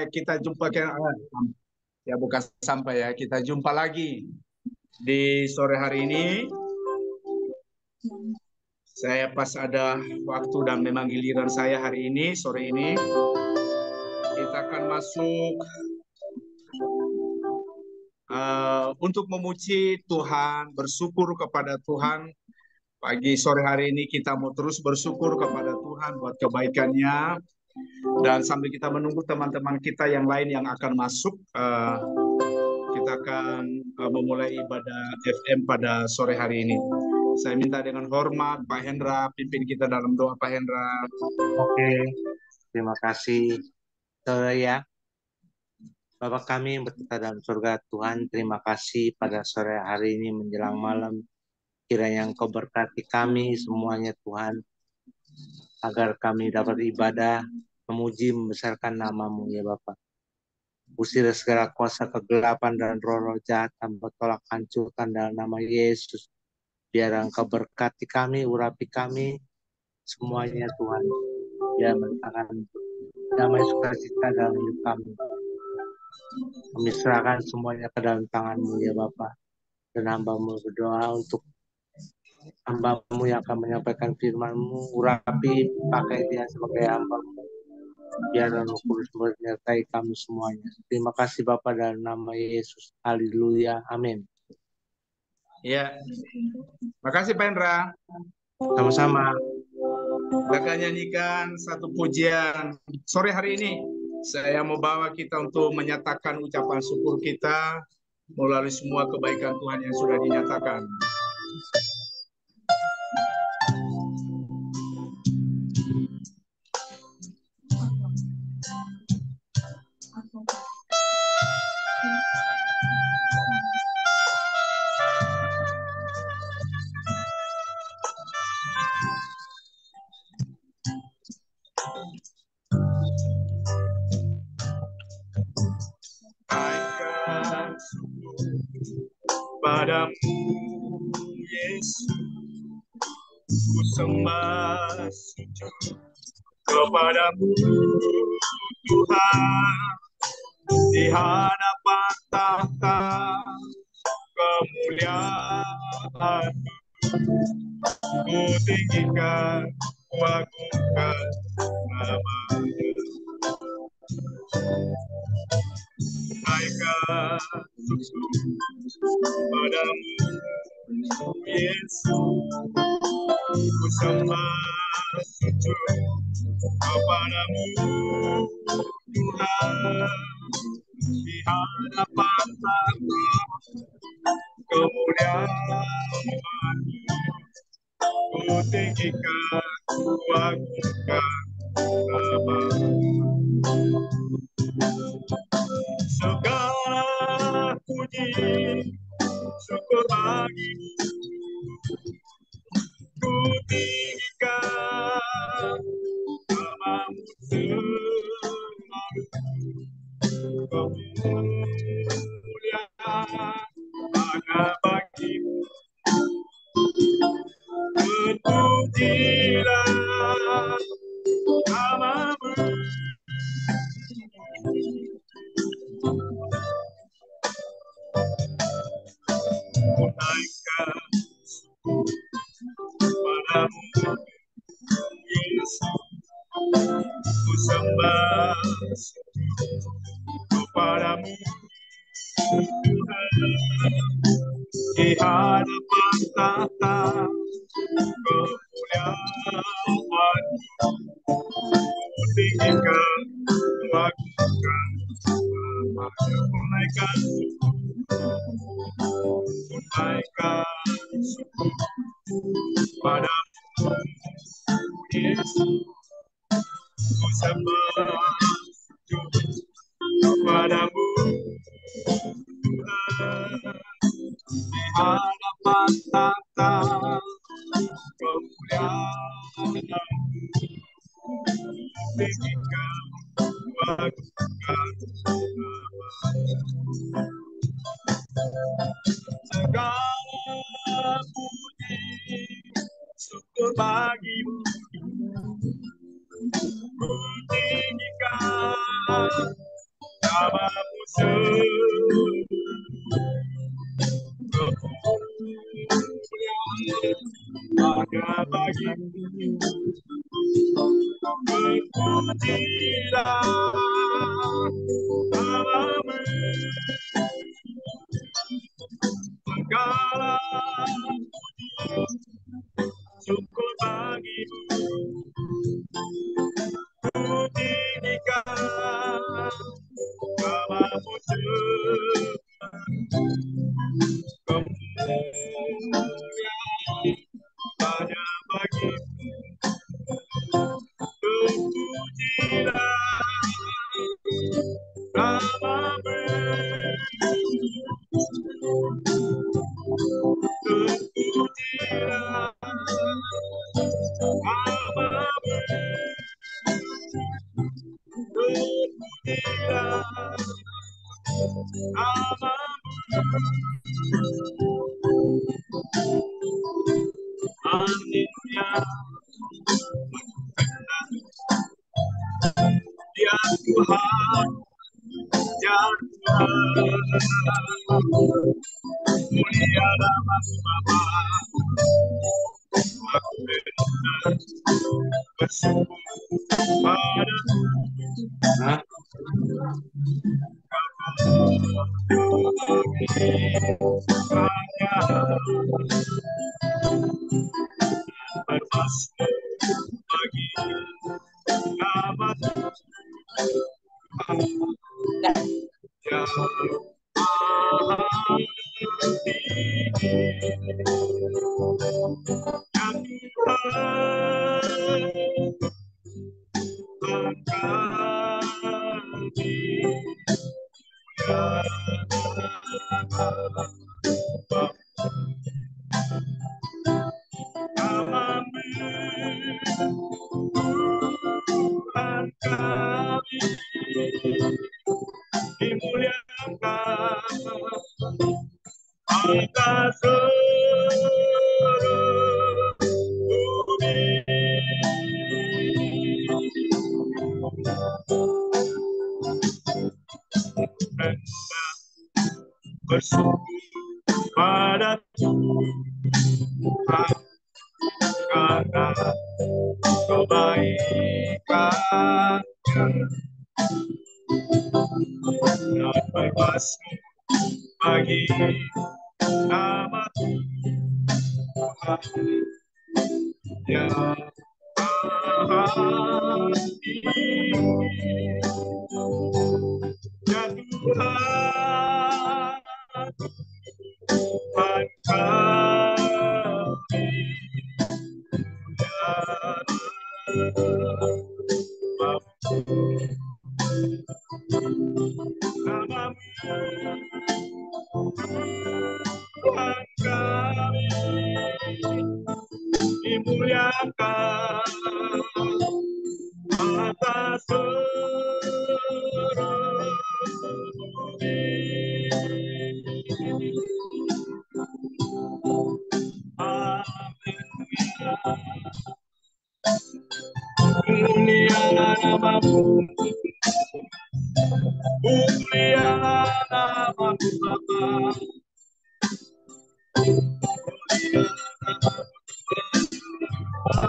kita jumpa ya bukan sampai ya, kita jumpa lagi di sore hari ini. Saya pas ada waktu dan memang giliran saya hari ini, sore ini. Kita akan masuk untuk memuji Tuhan, bersyukur kepada Tuhan. Pagi sore hari ini kita mau terus bersyukur kepada Tuhan buat kebaikannya. Dan sambil kita menunggu teman-teman kita yang lain yang akan masuk, kita akan memulai ibadah FM pada sore hari ini. Saya minta dengan hormat Pak Hendra, pimpin kita dalam doa Pak Hendra. Oke, terima kasih. Ya, Bapak kami yang berada dalam surga, Tuhan, terima kasih pada sore hari ini menjelang malam. Kiranya Engkau berkati kami semuanya Tuhan, agar kami dapat ibadah, memuji, membesarkan nama-Mu ya Bapak. Usir segala kuasa kegelapan dan roh-roh jahat, hamba tolak hancurkan dalam nama Yesus. Biar Engkau berkati kami, urapi kami, semuanya Tuhan. Ya, menentangkan damai sukacita dalam hidup kami. Kami serahkan semuanya ke dalam tangan-Mu ya Bapak. Dan hamba-Mu berdoa untuk hamba-Mu yang akan menyampaikan firman-Mu, urapi, pakai dia sebagai hamba-Mu. Biar Roh Kudus menyertai kami semuanya. Terima kasih Bapak dalam nama Yesus. Haleluya. Amin. Ya, makasih Pak Hendra. Sama-sama. Kita akan nyanyikan satu pujian sore hari ini. Saya mau bawa kita untuk menyatakan ucapan syukur kita melalui semua kebaikan Tuhan yang sudah dinyatakan. Padamu Yesus, ku sembah sujud kepadamu Tuhan, di hadapan tahta kemuliaan, ku tinggikan, ku agungkan nama-Mu. Naikkan sujud padamu Yesus, ku sembah sujud kepadamu Tuhan, di hadapan tahta kemuliaan, ku tinggikan, ku agungkan nama-Mu. Segala puji syukur bagi-Mu, ku tinggikan nama-Mu selalu, kemuliaan hanya bagi-Mu. Terpujilah nama-Mu, ku naikkan padamu Yesus, ku sembah sujud kepadamu Tuhan, di hadapan tahta kemuliaan, ku tinggikan, ku agungkan nama-Mu. Ku naikkan syukur padamu Yesus, ku sembah sujud kepadamu Tuhan, di hadapan tahta kemuliaan, tinggikan, ku agungkan nama-Mu. Segala puji syukur bagi-Mu, ku tinggikan namamu hanya bagimu berpujilah namamu segala syukur bagimu pujikan namamu kemuliaan hanya bagimu terpujilah namamu terpujilah namamu terpujilah haleluya ya Tuhan ya Tuhan mulia namamu Bapa aku benar bersyukur pada Hah? hanya bermasmur bagi nama Tuhan yang maha tinggi ya Tuhan kami namamu Tuhan kami dimuliakan atas seluruh bumi. Hendak bersyukur pada Tuhan karena kebaikan-Nya dan bermasmur bagi nama Tuhan yang maha tinggi ya Tuhan Tuhan kami namamu Tuhan kami dimuliakan atas seluruh bumi. Haleluya mulia namamu mulia namamu Bapa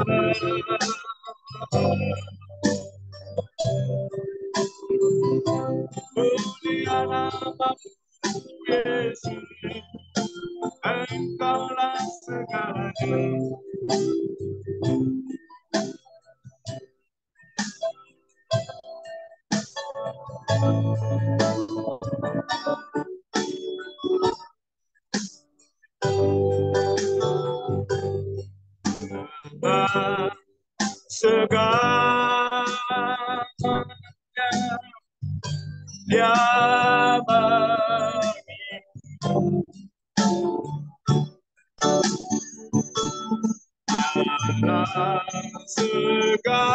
mulia mulia namamu Yesus Engkaulah segalanya segalanya dia bagi segalanya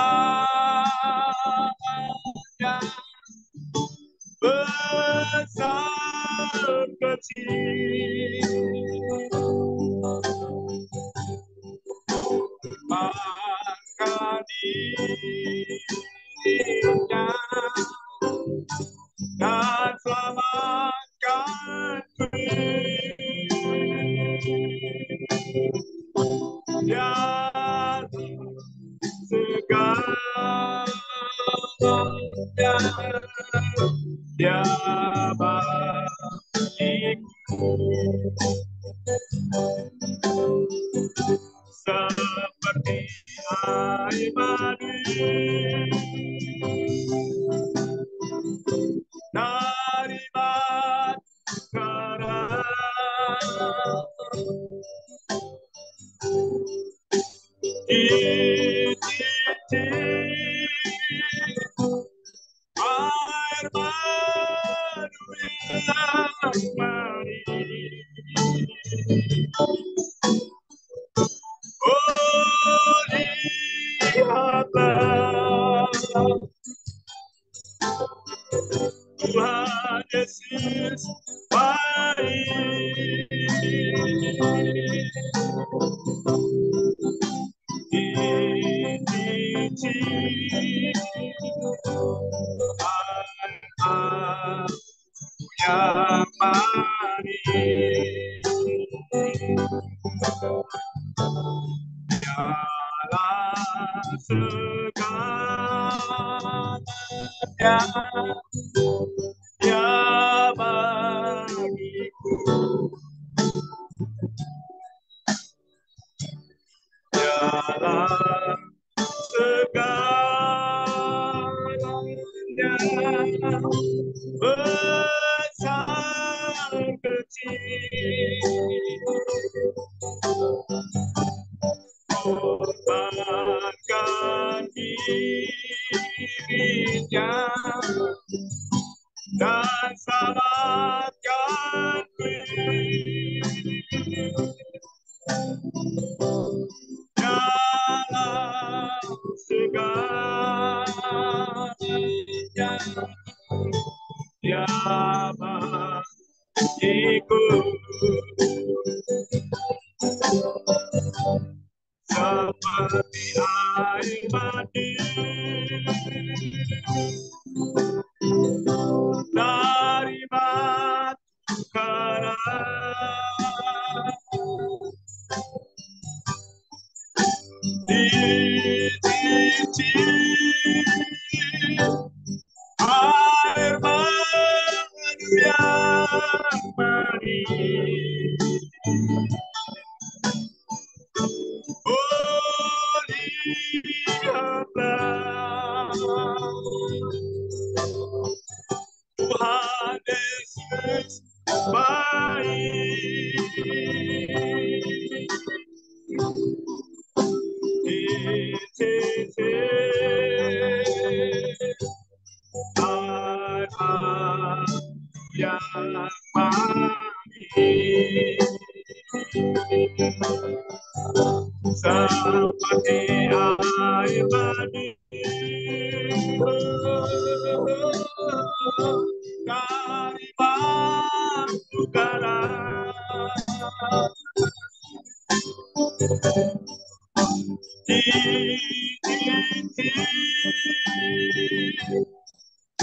besar kecil maka dirinya Dia bagiku seperti air mani dari batu karang. Air madu yang manis. Oh, lihatlah Tuhan Yesus baik. Yang manis dalam segalanya Dia bagiku dalam segalanya besar kecil korbankan dirinya dan selamatkan dalam segalanya Dia bagiku seperti air mani dari batu karang. Di titik air madu yang manis. Oh, lihatlah Tuhan Yesus baik. Di titik air madu yang manis seperti air mani dari batu karang. Di titik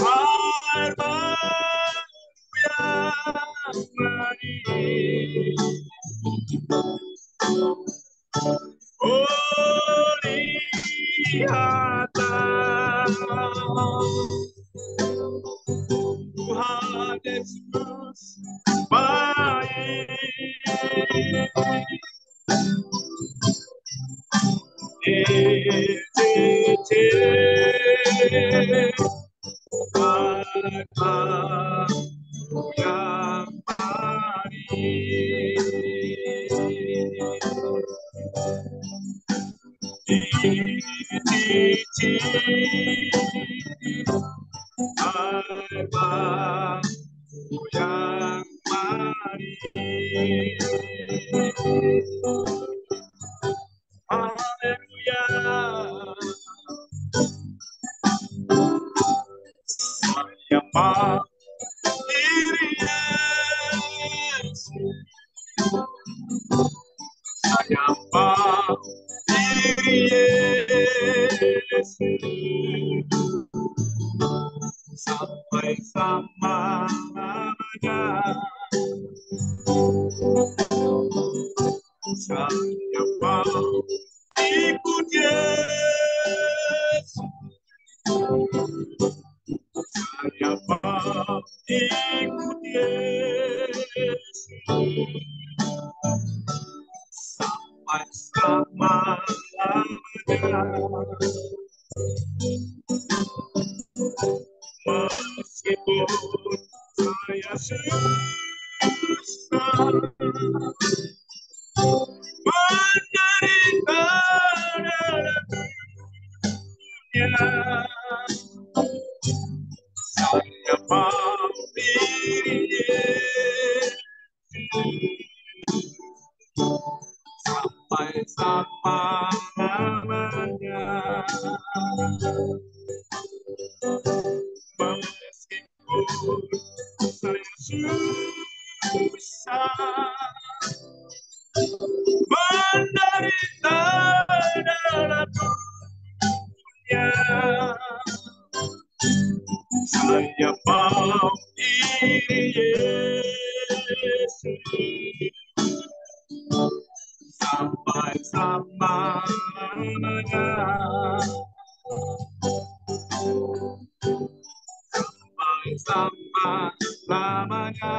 air madu yang manis. Oh, lihatlah Tuhan Yesus baik. Di titik air madu yang manis. Di titik air madu yang manis. Haleluya. Saya diri Yesus, saya diri Yesus sampai selama-lamanya. Saya mau ikut Yesus, saya ikut Yesus sampai selama-lamanya. Meskipun saya susah menderita dalam dunia, saya mau diri Yesus sampai selama-lamanya. Meskipun saya susah menderita dalam dunia, saya mau diri Yesus sampai selama-lamanya. Sampai selama-lamanya.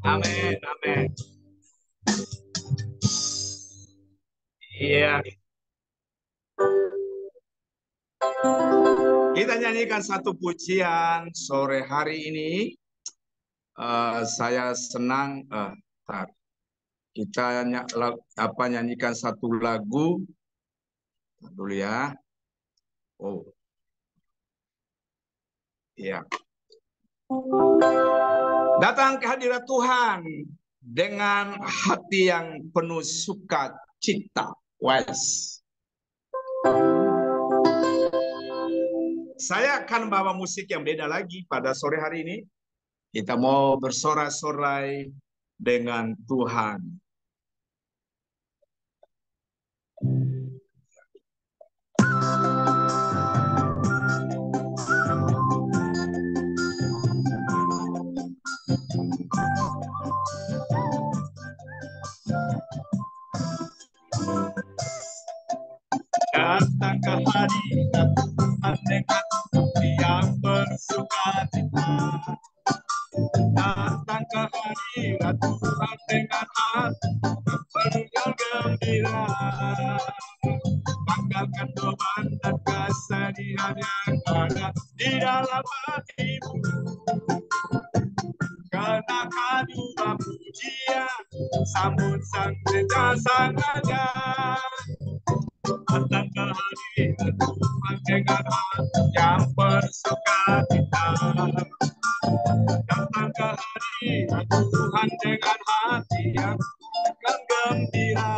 Amin, amin. Iya. Kita nyanyikan satu pujian sore hari ini. Saya senang. Kita nyanyikan satu lagu dulu ya. Oh, iya. Datang ke hadirat Tuhan dengan hati yang penuh sukacita. Wes. Saya akan bawa musik yang beda lagi pada sore hari ini. Kita mau bersorak-sorai dengan Tuhan. Datang ke hadirat Tuhan dengan hati yang bersukacita. Datang ke hadirat Tuhan dengan hati yang gembira. Tinggalkan beban dan kesedihan yang ada di dalam hatimu. Kenakan juga pujian, sambut sang Raja sang Raja. Datang ke hadirat Tuhan dengan hati yang bersukacita. Datang ke hadirat Tuhan dengan hati yang gembira.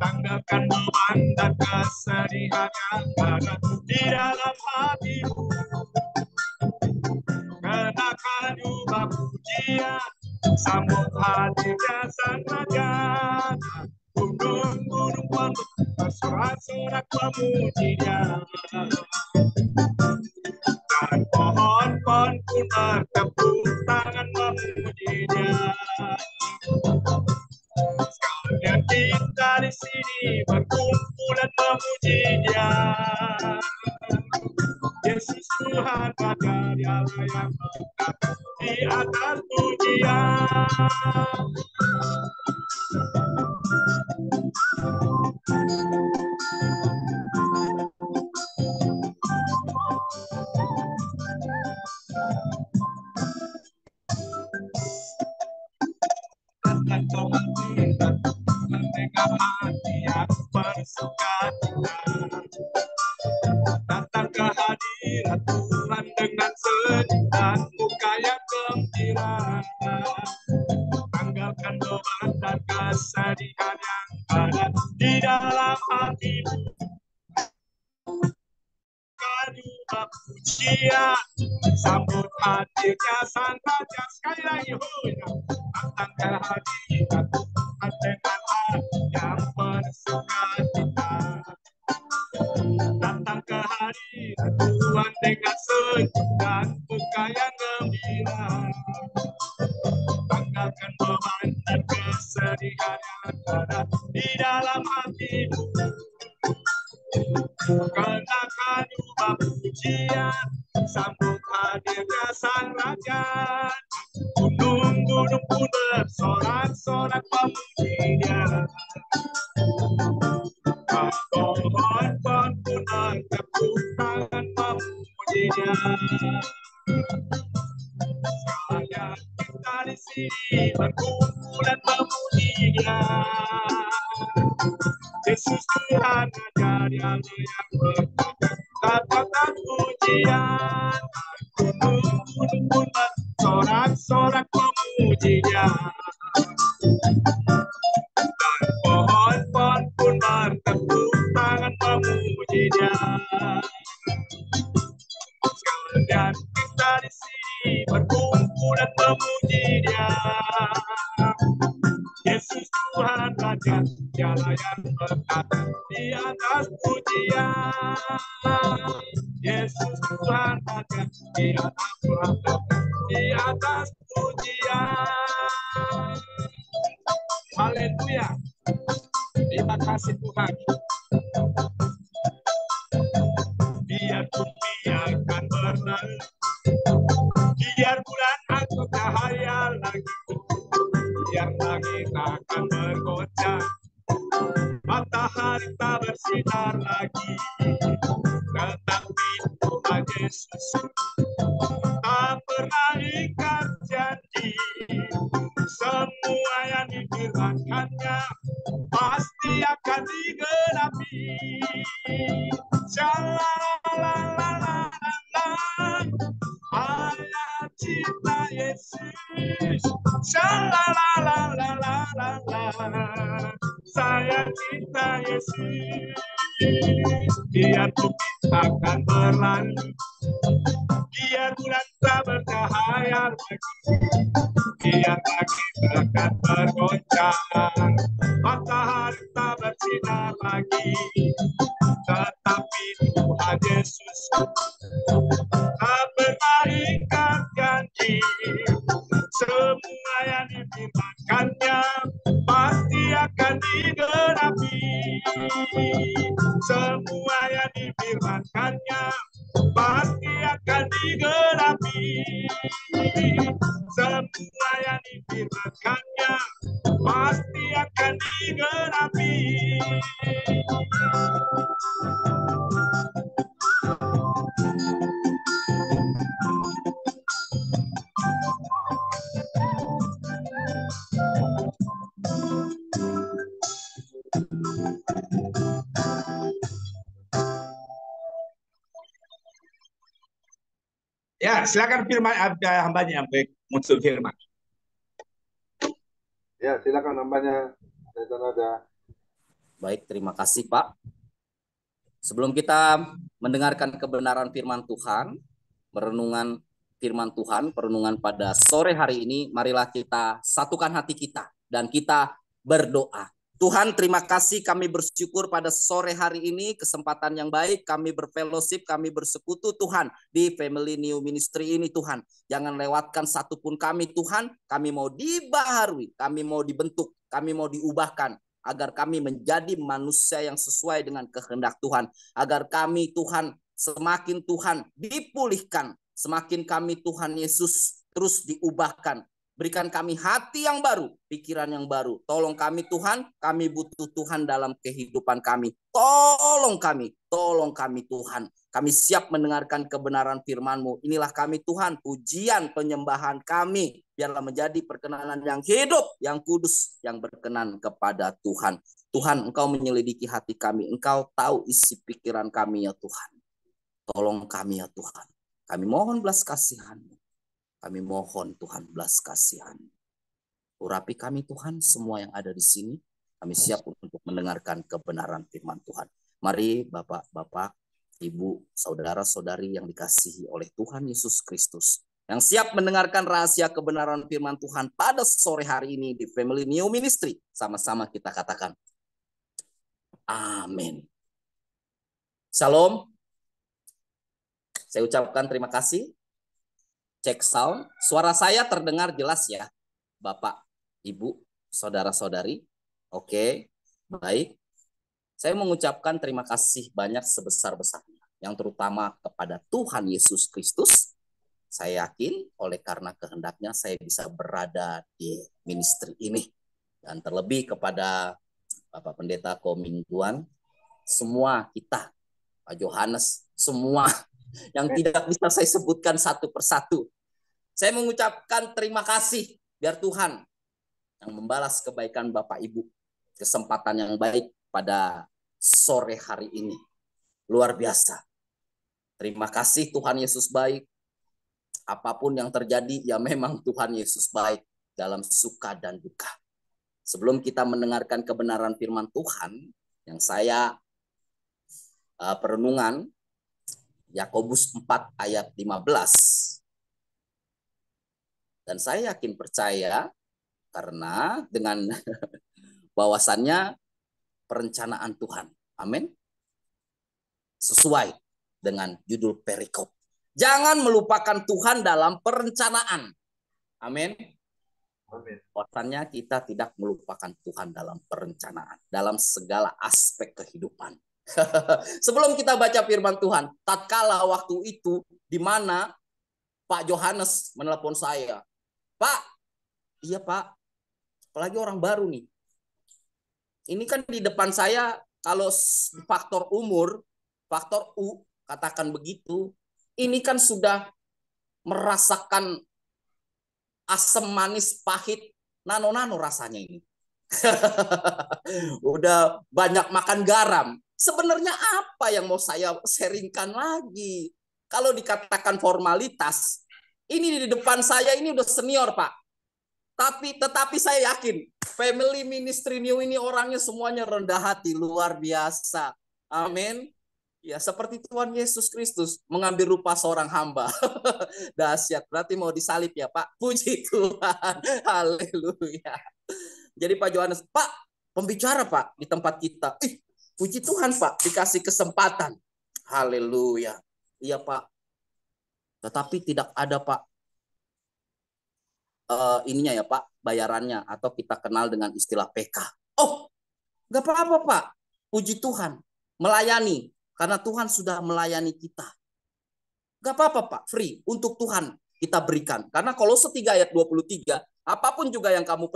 Tanggalkan beban dan kesedihan yang ada di dalam hatimu. Kenakan juga pujian, sambut hadirnya sang Raja. Gunung-gunung penuh bersorak-sorak memuji Dia. Dan pohon-pohon pun bertepuk tangan memuji Dia. Sekalian kita di sini berkumpul dan memuji Dia. Yesus Tuhan Raja, Dialah yang menetap di atas pujian. Datang ke hadirat Tuhan dengan hati yang bersukacita. Datang ke hadirat Tuhan dengan senyum dan muka yang gembira. Tanggalkan beban dan kesedihan yang ada di dalam hatimu. Juga pujian, sambut hadirnya sang Raja. Sekali lagi, datang ke hadirat Tuhan dengan hati yang bersukacita. Datang ke hadirat Tuhan dengan senyum dan muka yang gembira. Tanggalkan beban dan kesedihan kehadiran yang ada di dalam hatimu. Kenakan ubah pujian, sambut hadirnya Sang Raja. Gunung-gunung pun bersorak-sorak memuji Dia. Pohon-pohon pun bertepuk tangan memuji Dia. Sekalian kita di sini berkumpul dan memuji Dia. Yesus Tuhan menjadi Allah yang berkata, katakan pujian. Gunung-gunung pun bersorak-sorak memuji Dia. Dan pohon-pohon pun bertepuk tangan memuji Dia. Sekalian kita di sini berkumpul dan memuji Dia. Yesus Tuhan Raja, Dialah yang berkata di atas pujian. Yesus Tuhan Raja, Dia berkata di atas pujian. Haleluya. Terima kasih Tuhan. Biar bumi akan berlalu, biar bulan atau cahaya lagi, biar langit akan bergoncang, matahari tak bersinar lagi, tetapi Tuhan Yesus tak pernah ingkar janji. Semua yang difirmankannya pasti akan digenapi. Shalalalalala, ayat cinta Yesus. Shalalalalala, saya cinta Yesus. Biar bumi akan berlalu, biar bulan tak bercahaya lagi, biar langit akan bergoncang, matahari tak bersinar lagi, tetapi Tuhan Yesus tak pernah ingkar janji. Semua yang difirmankannya pasti akan digenapi. Semua yang difirmankannya pasti akan digenapi. Semua yang difirmankannya pasti akan digenapi. Ya, silakan firman hambanya sampai muncul firman. Ya, silakan hambanya. Ada. Baik, terima kasih Pak. Sebelum kita mendengarkan kebenaran firman Tuhan, merenungan firman Tuhan, perenungan pada sore hari ini, marilah kita satukan hati kita dan kita berdoa. Tuhan, terima kasih, kami bersyukur pada sore hari ini, kesempatan yang baik, kami berfellowship, kami bersekutu Tuhan, di Family New Ministry ini Tuhan. Jangan lewatkan satupun kami Tuhan, kami mau dibaharui, kami mau dibentuk, kami mau diubahkan, agar kami menjadi manusia yang sesuai dengan kehendak Tuhan. Agar kami Tuhan, semakin Tuhan dipulihkan, semakin kami Tuhan Yesus terus diubahkan. Berikan kami hati yang baru, pikiran yang baru. Tolong kami Tuhan, kami butuh Tuhan dalam kehidupan kami. Tolong kami Tuhan. Kami siap mendengarkan kebenaran firman-Mu. Inilah kami Tuhan, pujian penyembahan kami. Biarlah menjadi perkenanan yang hidup, yang kudus, yang berkenan kepada Tuhan. Tuhan, Engkau menyelidiki hati kami. Engkau tahu isi pikiran kami ya Tuhan. Tolong kami ya Tuhan. Kami mohon belas kasihan-Mu. Kami mohon Tuhan belas kasihan. Urapi kami Tuhan, semua yang ada di sini. Kami siap untuk mendengarkan kebenaran firman Tuhan. Mari Bapak-Bapak, Ibu, saudara-saudari yang dikasihi oleh Tuhan Yesus Kristus, yang siap mendengarkan rahasia kebenaran firman Tuhan pada sore hari ini di Family New Ministry. Sama-sama kita katakan, amin. Shalom. Saya ucapkan terima kasih. Cek sound. Suara saya terdengar jelas ya, Bapak, Ibu, saudara-saudari? Oke, baik. Saya mengucapkan terima kasih banyak sebesar-besarnya, yang terutama kepada Tuhan Yesus Kristus. Saya yakin oleh karena kehendaknya saya bisa berada di ministry ini. Dan terlebih kepada Bapak Pendeta Komingguan, semua kita, Pak Yohanes, semua yang tidak bisa saya sebutkan satu persatu. Saya mengucapkan terima kasih biar Tuhan yang membalas kebaikan Bapak Ibu, kesempatan yang baik pada sore hari ini. Luar biasa. Terima kasih, Tuhan Yesus baik. Apapun yang terjadi, ya memang Tuhan Yesus baik dalam suka dan duka. Sebelum kita mendengarkan kebenaran firman Tuhan, yang saya perenungan, Yakobus 4 ayat 15. Dan saya yakin percaya, karena dengan bahwasannya perencanaan Tuhan. Amin. Sesuai dengan judul perikop. Jangan melupakan Tuhan dalam perencanaan. Amin. Bahwasannya kita tidak melupakan Tuhan dalam perencanaan. Dalam segala aspek kehidupan. Sebelum kita baca firman Tuhan, tatkala waktu itu di mana Pak Yohanes menelpon saya. Pak, iya Pak, apalagi orang baru nih. Ini kan di depan saya, kalau faktor umur, faktor U, katakan begitu, ini kan sudah merasakan asam manis pahit, nano-nano rasanya ini. Udah banyak makan garam. Sebenarnya apa yang mau saya sharingkan lagi? Kalau dikatakan formalitas, ini di depan saya ini udah senior Pak. Tetapi saya yakin family ministry new ini orangnya semuanya rendah hati, luar biasa. Amin. Ya, seperti Tuhan Yesus Kristus mengambil rupa seorang hamba. Dahsyat, berarti mau disalib ya Pak. Puji Tuhan. Haleluya. Jadi Pak Yohanes, Pak, pembicara Pak di tempat kita. Puji Tuhan Pak, dikasih kesempatan. Haleluya. Iya Pak. Tetapi tidak ada Pak ininya ya Pak, bayarannya, atau kita kenal dengan istilah PK. Oh, nggak apa-apa Pak. Puji Tuhan, melayani. Karena Tuhan sudah melayani kita. Nggak apa-apa Pak, free. Untuk Tuhan kita berikan. Karena Kolose 3 ayat 23, apapun juga yang kamu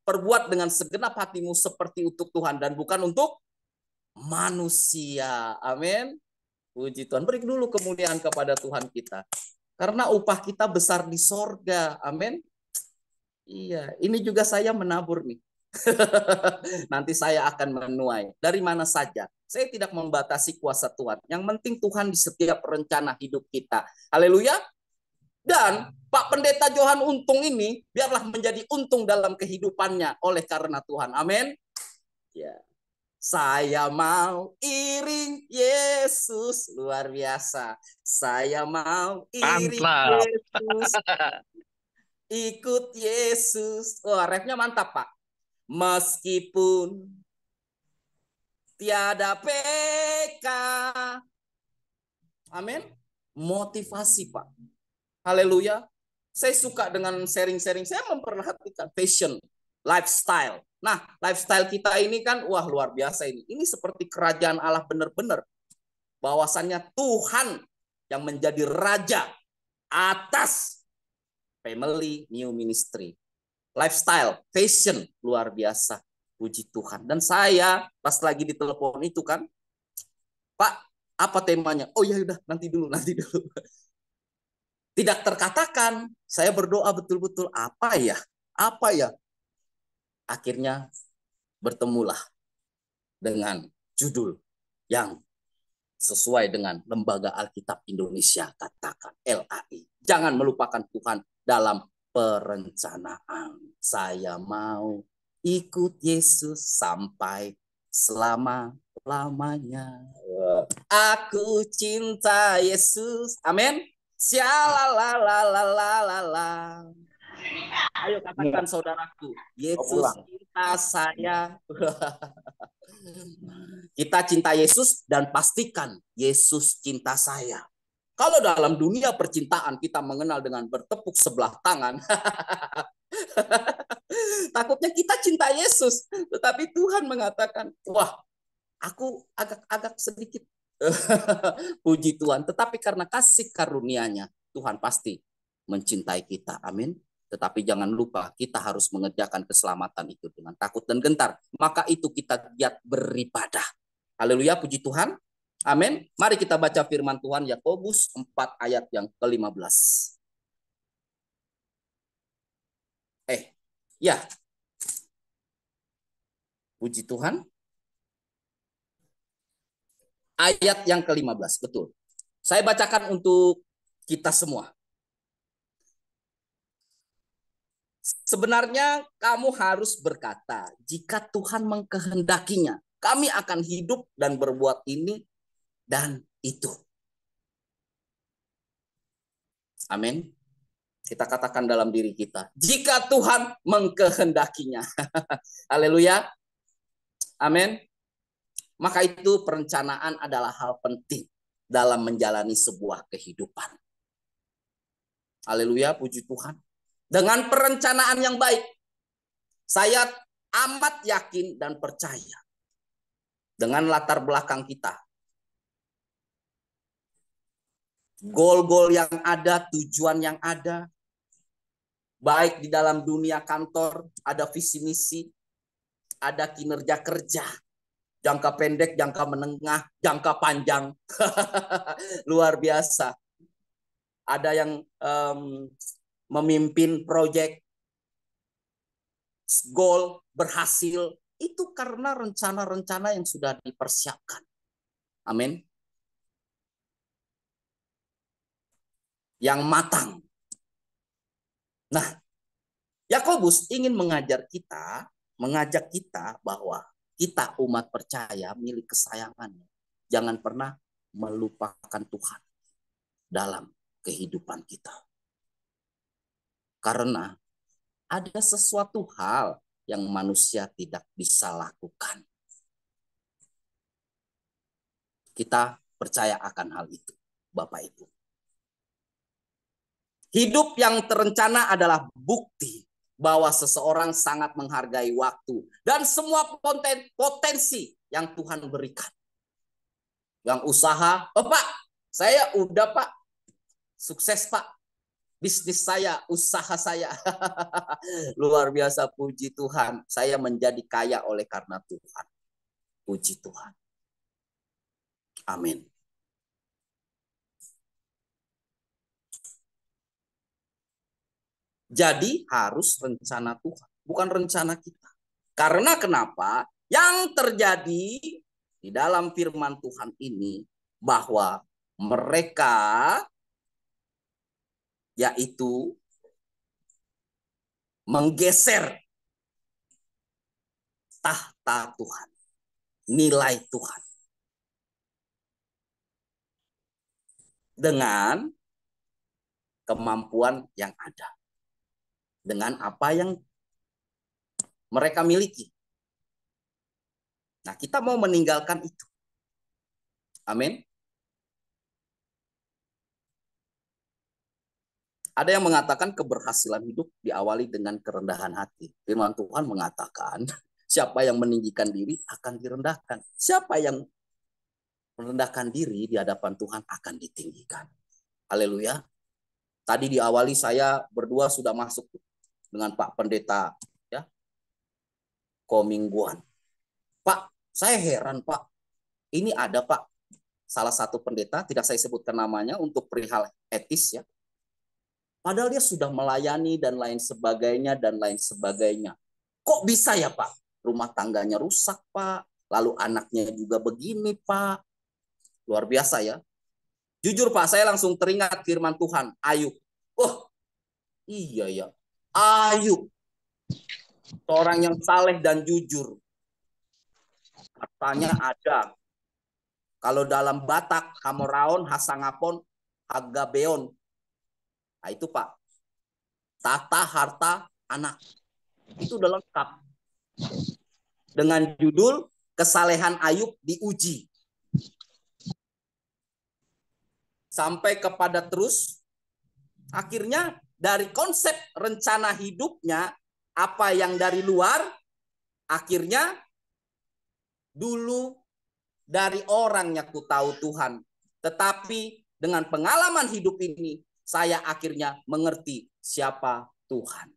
perbuat dengan segenap hatimu seperti untuk Tuhan dan bukan untuk manusia. Amin. Puji Tuhan. Beri dulu kemuliaan kepada Tuhan kita. Karena upah kita besar di sorga. Amin. Iya, ini juga saya menabur nih. Nanti saya akan menuai. Dari mana saja. Saya tidak membatasi kuasa Tuhan. Yang penting Tuhan di setiap rencana hidup kita. Haleluya. Dan Pak Pendeta Johan Untung ini biarlah menjadi untung dalam kehidupannya oleh karena Tuhan. Amin. Ya. Saya mau iring Yesus. Luar biasa. Saya mau iring Yesus. Ikut Yesus. Wah, refnya mantap, Pak. Meskipun tiada PK. Amin. Motivasi, Pak. Haleluya. Saya suka dengan sharing-sharing. Saya memperhatikan fashion, lifestyle. Nah, lifestyle kita ini kan, wah luar biasa ini. Ini seperti kerajaan Allah benar-benar. Bahwasannya Tuhan yang menjadi raja atas family new ministry. Lifestyle, fashion, luar biasa. Puji Tuhan. Dan saya pas lagi ditelepon itu kan, Pak, apa temanya? Oh ya udah, nanti dulu. Tidak terkatakan. Saya berdoa betul-betul, apa ya? Akhirnya bertemulah dengan judul yang sesuai dengan Lembaga Alkitab Indonesia, katakan LAI. Jangan melupakan Tuhan dalam perencanaan. Saya mau ikut Yesus sampai selama-lamanya. Aku cinta Yesus. Amin. Syalalalalala. Ayo katakan saudaraku, Yesus cinta saya. Kita cinta Yesus dan pastikan Yesus cinta saya. Kalau dalam dunia percintaan kita mengenal dengan bertepuk sebelah tangan, Takutnya kita cinta Yesus, tetapi Tuhan mengatakan, wah, aku agak sedikit puji Tuhan. Tetapi karena kasih karunia-Nya, Tuhan pasti mencintai kita. Amin. Tetapi jangan lupa kita harus mengerjakan keselamatan itu dengan takut dan gentar. Maka itu kita giat beribadah. Haleluya, puji Tuhan. Amin. Mari kita baca firman Tuhan Yakobus 4 ayat yang ke-15. Ya. Puji Tuhan. Ayat yang ke-15, betul. Saya bacakan untuk kita semua. Sebenarnya kamu harus berkata, jika Tuhan mengkehendakinya, kami akan hidup dan berbuat ini dan itu. Amin. Kita katakan dalam diri kita, jika Tuhan mengkehendakinya. Haleluya. Amin. Maka itu perencanaan adalah hal penting dalam menjalani sebuah kehidupan. Haleluya, puji Tuhan. Dengan perencanaan yang baik, saya amat yakin dan percaya dengan latar belakang kita, goal-goal yang ada, tujuan yang ada, baik di dalam dunia kantor, ada visi misi, ada kinerja kerja, jangka pendek, jangka menengah, jangka panjang. Luar biasa. Ada yang memimpin proyek, goal berhasil, itu karena rencana-rencana yang sudah dipersiapkan. Amin. Yang matang. Nah, Yakobus ingin mengajak kita bahwa kita umat percaya milik kesayangannya. Jangan pernah melupakan Tuhan dalam kehidupan kita. Karena ada sesuatu hal yang manusia tidak bisa lakukan. Kita percaya akan hal itu, Bapak Ibu. Hidup yang terencana adalah bukti bahwa seseorang sangat menghargai waktu dan semua potensi yang Tuhan berikan. Yang usaha, Pak, saya udah Pak, sukses Pak, bisnis saya, usaha saya. Luar biasa, puji Tuhan. Saya menjadi kaya oleh karena Tuhan. Puji Tuhan. Amin. Jadi harus rencana Tuhan, bukan rencana kita. Karena kenapa? Yang terjadi di dalam firman Tuhan ini bahwa mereka yaitu menggeser tahta Tuhan, nilai Tuhan. Dengan kemampuan yang ada. Dengan apa yang mereka miliki. Nah, kita mau meninggalkan itu. Amin. Ada yang mengatakan keberhasilan hidup diawali dengan kerendahan hati. Firman Tuhan mengatakan, siapa yang meninggikan diri akan direndahkan. Siapa yang merendahkan diri di hadapan Tuhan akan ditinggikan. Haleluya. Tadi diawali saya berdua sudah masuk dengan Pak Pendeta ya, Komingguan. Pak, saya heran Pak. Ini ada Pak, salah satu pendeta, tidak saya sebutkan namanya, untuk perihal etis ya. Padahal dia sudah melayani dan lain sebagainya dan lain sebagainya. Kok bisa ya Pak? Rumah tangganya rusak Pak. Lalu anaknya juga begini Pak. Luar biasa ya. Jujur Pak, saya langsung teringat firman Tuhan, Ayub. Oh, iya ya. Ayub, seorang yang saleh dan jujur. Katanya ada. Kalau dalam Batak, Hamoraon, Hasangapon, Hagabeon. Nah itu Pak. Tata, harta, anak. Itu udah lengkap. Dengan judul, kesalehan Ayub diuji. Sampai kepada terus, akhirnya dari konsep rencana hidupnya apa yang dari luar, akhirnya dulu dari orangnya ku tahu Tuhan. Tetapi dengan pengalaman hidup ini, saya akhirnya mengerti siapa Tuhan.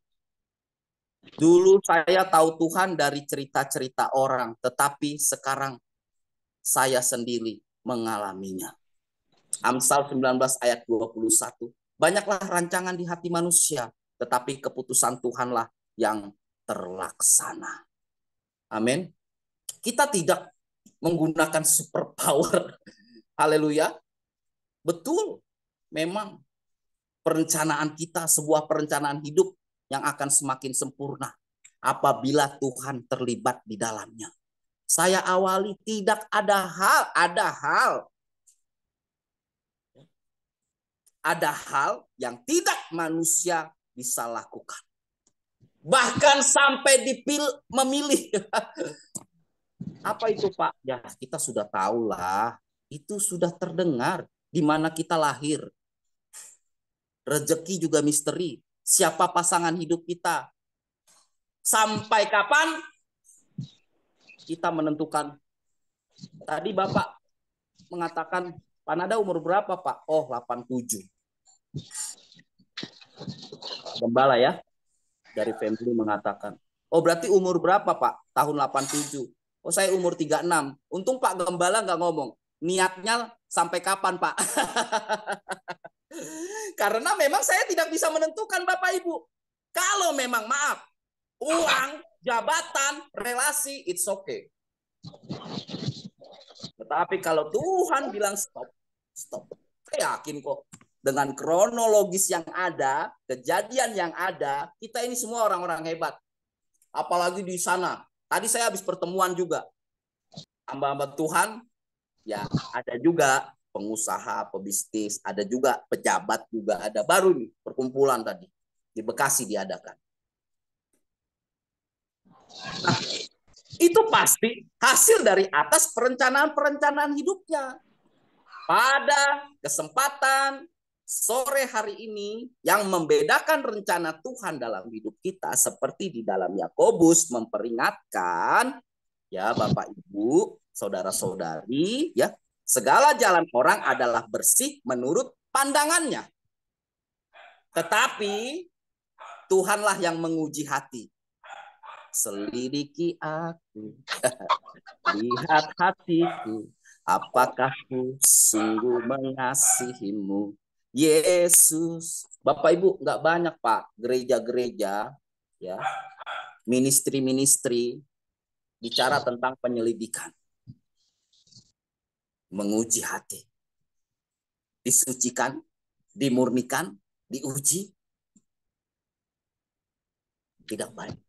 Dulu saya tahu Tuhan dari cerita-cerita orang, tetapi sekarang saya sendiri mengalaminya. Amsal 19 ayat 21. Banyaklah rancangan di hati manusia, tetapi keputusan Tuhanlah yang terlaksana. Amin. Kita tidak menggunakan super power. Haleluya. Betul. Memang perencanaan kita, sebuah perencanaan hidup yang akan semakin sempurna apabila Tuhan terlibat di dalamnya. Saya awali tidak ada hal yang tidak manusia bisa lakukan. Bahkan sampai memilih. Apa itu, Pak? Ya, kita sudah tahu lah. Itu sudah terdengar di mana kita lahir. Rezeki juga misteri. Siapa pasangan hidup kita? Sampai kapan kita menentukan? Tadi Bapak mengatakan, Pak Nada umur berapa, Pak? Oh, 87. Gembala ya, dari family mengatakan. Oh, berarti umur berapa, Pak? Tahun 87. Oh, saya umur 36. Untung Pak Gembala nggak ngomong. Niatnya sampai kapan, Pak? Karena memang saya tidak bisa menentukan, Bapak Ibu. Kalau memang maaf, uang, jabatan, relasi, it's okay. Tetapi kalau Tuhan bilang stop. Saya yakin kok dengan kronologis yang ada, kejadian yang ada, kita ini semua orang-orang hebat. Apalagi di sana. Tadi saya habis pertemuan juga. Hamba-hamba Tuhan, ya ada juga pengusaha, pebisnis, ada juga pejabat juga ada. Baru nih perkumpulan tadi di Bekasi diadakan. Nah, itu pasti hasil dari atas perencanaan hidupnya. Pada kesempatan sore hari ini yang membedakan rencana Tuhan dalam hidup kita seperti di dalam Yakobus memperingatkan ya Bapak Ibu, saudara-saudari ya, segala jalan orang adalah bersih menurut pandangannya. Tetapi Tuhanlah yang menguji hati. Selidiki aku, lihat hatiku, apakah ku sungguh mengasihimu, Yesus. Bapak Ibu, nggak banyak Pak gereja-gereja, ya, ministry-ministry bicara tentang penyelidikan, menguji hati, disucikan, dimurnikan, diuji, tidak baik.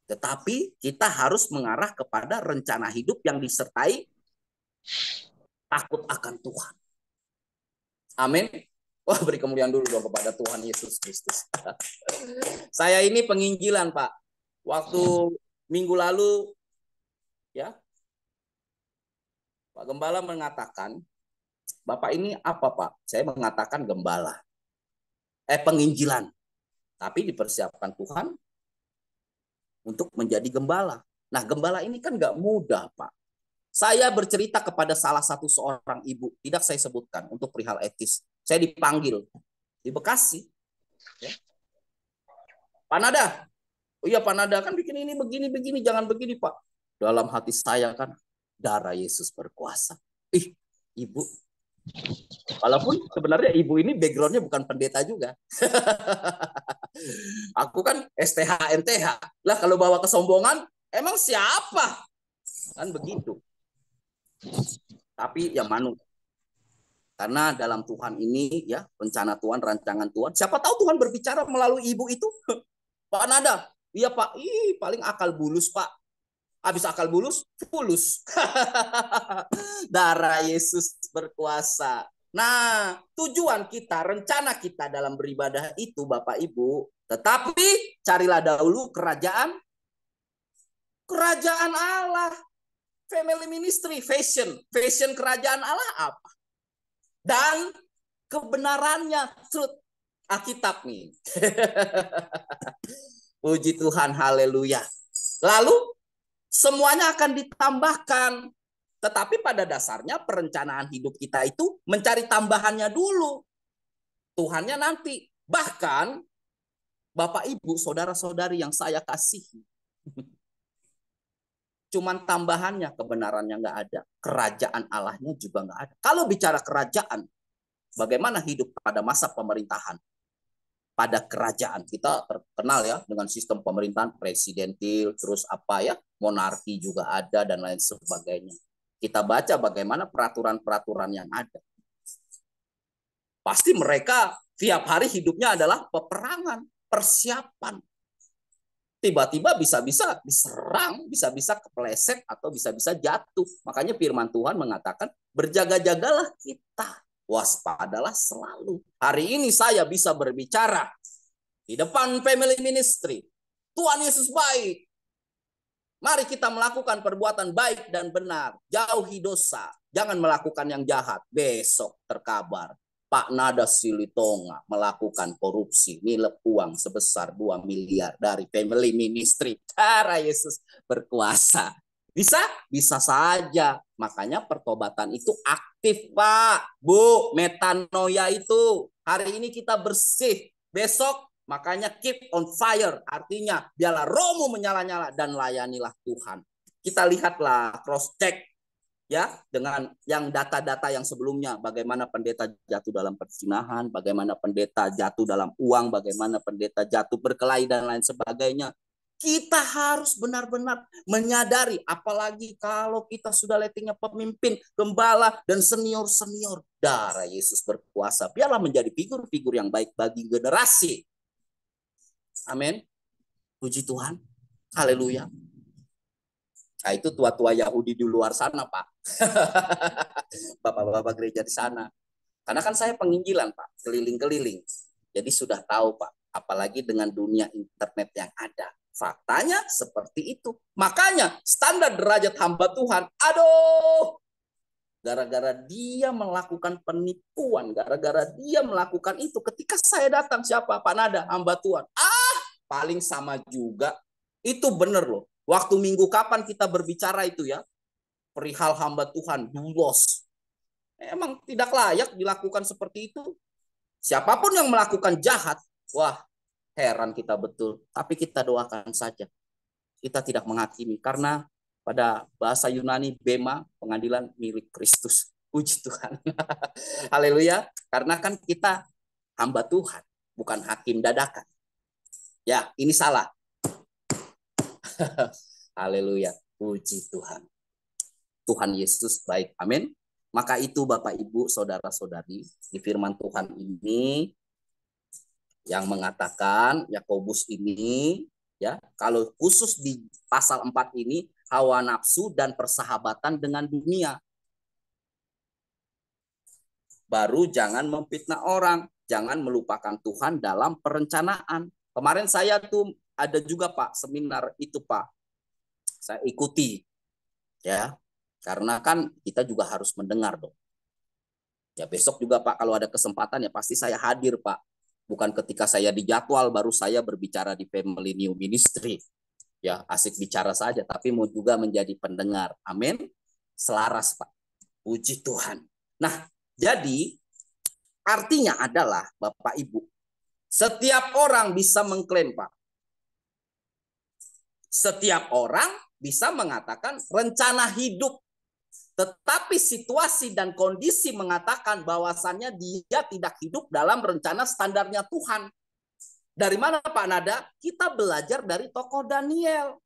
Tetapi kita harus mengarah kepada rencana hidup yang disertai takut akan Tuhan. Amin. Wah, beri kemuliaan dulu dong kepada Tuhan Yesus Kristus. Saya ini penginjilan, Pak. Waktu minggu lalu, ya, Pak Gembala mengatakan, Bapak ini apa, Pak? Saya mengatakan gembala. Penginjilan. Tapi dipersiapkan Tuhan untuk menjadi gembala. Nah, gembala ini kan nggak mudah, Pak. Saya bercerita kepada salah satu seorang ibu, tidak saya sebutkan untuk perihal etis. Saya dipanggil di Bekasi. Ya. Pak Nada, oh iya Pak Nada kan bikin ini begini, jangan begini Pak. Dalam hati saya kan darah Yesus berkuasa. Ibu. Walaupun sebenarnya ibu ini backgroundnya bukan pendeta juga. Aku kan STH NTH. Lah kalau bawa kesombongan, emang siapa? Kan begitu. Tapi ya manu. Karena dalam Tuhan ini ya rencana Tuhan, rancangan Tuhan. Siapa tahu Tuhan berbicara melalui ibu itu. Pak Nada, iya Pak, paling akal bulus Pak. Habis akal bulus, fulus. Darah Yesus berkuasa. Nah, tujuan kita, rencana kita dalam beribadah itu Bapak Ibu. Tetapi carilah dahulu kerajaan Allah. Family ministry, fashion kerajaan Allah apa? Dan kebenarannya, truth. Alkitab nih. Puji Tuhan, haleluya. Lalu semuanya akan ditambahkan. Tetapi pada dasarnya perencanaan hidup kita itu mencari tambahannya dulu. Tuhannya nanti. Bahkan Bapak, Ibu, saudara-saudari yang saya kasihi. Cuman tambahannya kebenarannya nggak ada. Kerajaan Allahnya juga nggak ada. Kalau bicara kerajaan, bagaimana hidup pada masa pemerintahan? Pada kerajaan kita terkenal ya dengan sistem pemerintahan presidentil, terus apa ya, monarki juga ada dan lain sebagainya. Kita baca bagaimana peraturan-peraturan yang ada. Pasti mereka tiap hari hidupnya adalah peperangan, persiapan. Tiba-tiba bisa-bisa diserang, bisa-bisa kepleset atau bisa-bisa jatuh. Makanya firman Tuhan mengatakan berjaga-jagalah kita. Waspadalah selalu. Hari ini saya bisa berbicara di depan family ministry. Tuhan Yesus baik. Mari kita melakukan perbuatan baik dan benar. Jauhi dosa. Jangan melakukan yang jahat. Besok terkabar Pak Nada Silitonga melakukan korupsi. Nilai uang sebesar 2 miliar dari family ministry. Cara Yesus berkuasa. Bisa? Bisa saja. Makanya pertobatan itu aktif, Pak. Bu, metanoia itu. Hari ini kita bersih. Besok makanya keep on fire. Artinya biarlah rohmu menyala-nyala dan layanilah Tuhan. Kita lihatlah cross check ya dengan yang data-data yang sebelumnya. Bagaimana pendeta jatuh dalam perzinahan, bagaimana pendeta jatuh dalam uang, bagaimana pendeta jatuh berkelahi dan lain sebagainya. Kita harus benar-benar menyadari, apalagi kalau kita sudah lettingnya pemimpin, gembala, dan senior-senior. Darah Yesus berkuasa. Biarlah menjadi figur-figur yang baik bagi generasi. Amin. Puji Tuhan. Haleluya. Nah, itu tua-tua Yahudi di luar sana, Pak. Bapak-bapak gereja di sana. Karena kan saya penginjilan, Pak. Keliling-keliling. Jadi sudah tahu, Pak. Apalagi dengan dunia internet yang ada. Faktanya seperti itu. Makanya standar derajat hamba Tuhan, aduh, gara-gara dia melakukan penipuan, gara-gara dia melakukan itu. Ketika saya datang, siapa? Pak Nada, hamba Tuhan. Paling sama juga. Itu benar loh. Waktu minggu kapan kita berbicara itu ya, perihal hamba Tuhan, dulos. Emang tidak layak dilakukan seperti itu. Siapapun yang melakukan jahat, wah, heran kita betul, tapi kita doakan saja. Kita tidak menghakimi karena pada bahasa Yunani bema, pengadilan milik Kristus. Puji Tuhan. Haleluya. Karena kan kita hamba Tuhan, bukan hakim dadakan. Ya, ini salah. Haleluya. Puji Tuhan. Tuhan Yesus baik. Amin. Maka itu Bapak Ibu, saudara-saudari, di firman Tuhan ini yang mengatakan Yakobus ini ya, kalau khusus di pasal 4 ini hawa nafsu dan persahabatan dengan dunia. Baru jangan memfitnah orang, jangan melupakan Tuhan dalam perencanaan. Kemarin saya tuh ada juga Pak seminar itu Pak. Saya ikuti ya. Karena kan kita juga harus mendengar dong. Ya besok juga Pak kalau ada kesempatan ya pasti saya hadir Pak. Bukan ketika saya dijadwal baru saya berbicara di Family New Ministry. Ya, asik bicara saja, tapi mau juga menjadi pendengar. Amin. Selaras, Pak. Puji Tuhan. Nah, jadi artinya adalah, Bapak Ibu, setiap orang bisa mengklaim, Pak. Setiap orang bisa mengatakan rencana hidup. Tetapi situasi dan kondisi mengatakan bahwasannya dia tidak hidup dalam rencana standarnya Tuhan. Dari mana Pak Nada? Kita belajar dari tokoh Daniel.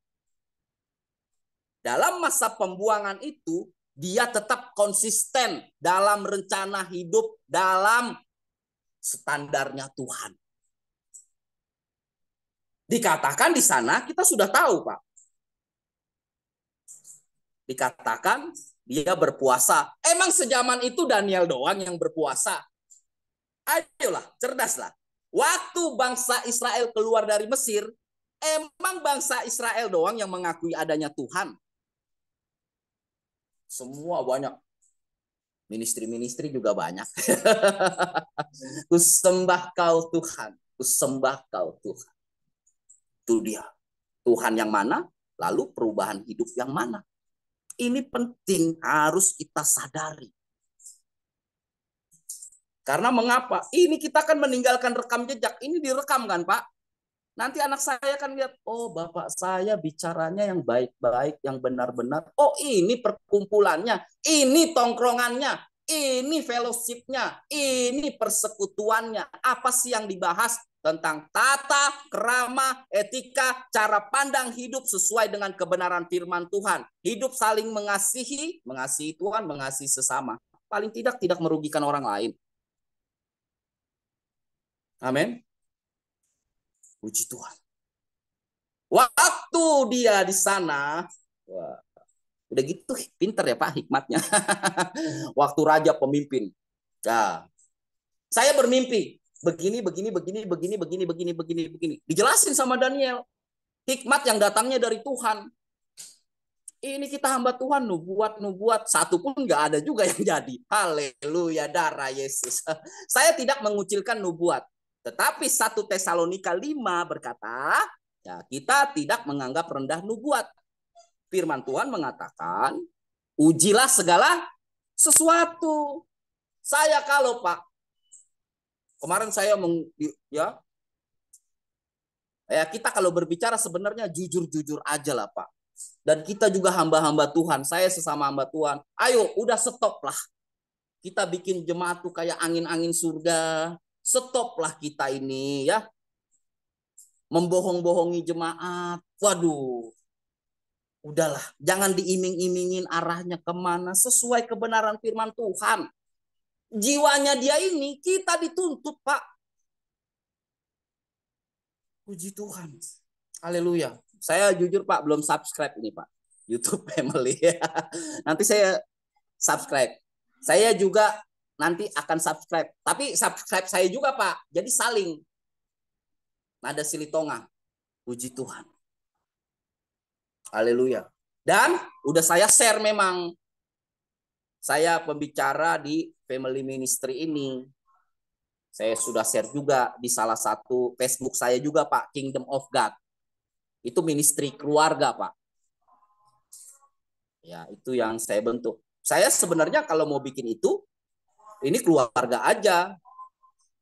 Dalam masa pembuangan itu, dia tetap konsisten dalam rencana hidup dalam standarnya Tuhan. Dikatakan di sana, kita sudah tahu Pak. Dikatakan dia berpuasa. Emang sejaman itu Daniel doang yang berpuasa? Ayolah, cerdaslah. Waktu bangsa Israel keluar dari Mesir, emang bangsa Israel doang yang mengakui adanya Tuhan? Semua banyak. Ministry-ministry juga banyak. Ku sembah kau Tuhan. Ku sembah kau Tuhan. Itu dia. Tuhan yang mana? Lalu perubahan hidup yang mana? Ini penting, harus kita sadari. Karena mengapa? Ini kita kan meninggalkan rekam jejak. Ini direkam kan Pak? Nanti anak saya kan lihat, oh bapak saya bicaranya yang baik-baik, yang benar-benar. Oh ini perkumpulannya, ini tongkrongannya, ini fellowship-nya, ini persekutuannya. Apa sih yang dibahas? Tentang tata, krama, etika, cara pandang hidup sesuai dengan kebenaran firman Tuhan. Hidup saling mengasihi Tuhan, mengasihi sesama. Paling tidak merugikan orang lain. Amin. Puji Tuhan. Waktu dia di sana, wah, udah gitu pinter ya Pak hikmatnya. Waktu raja pemimpin. Nah, saya bermimpi begini. Dijelasin sama Daniel. Hikmat yang datangnya dari Tuhan. Ini kita hamba Tuhan, nubuat. Satu pun nggak ada juga yang jadi. Haleluya, darah Yesus. Saya tidak mengucilkan nubuat. Tetapi 1 Tesalonika 5 berkata, ya, kita tidak menganggap rendah nubuat. Firman Tuhan mengatakan, ujilah segala sesuatu. Saya kalau Pak, kemarin saya kita kalau berbicara sebenarnya jujur aja lah Pak. Dan kita juga hamba-hamba Tuhan. Saya sesama hamba Tuhan. Ayo, udah stop lah. Kita bikin jemaat tuh kayak angin-angin surga. Stoplah kita ini ya. Membohong-bohongi jemaat. Waduh. Udahlah. Jangan diiming-imingin arahnya kemana. Sesuai kebenaran firman Tuhan. Jiwanya dia ini kita dituntut Pak. Puji Tuhan. Haleluya. Saya jujur Pak belum subscribe ini Pak. YouTube Family. Nanti saya subscribe. Saya juga nanti akan subscribe. Tapi subscribe saya juga Pak. Jadi saling. Nada Silitonga. Puji Tuhan. Haleluya. Dan udah saya share memang. Saya pembicara di Family Ministry ini. Saya sudah share juga di salah satu Facebook saya juga Pak. Kingdom of God. Itu ministry keluarga Pak. Ya itu yang saya bentuk. Saya sebenarnya kalau mau bikin itu. Ini keluarga aja.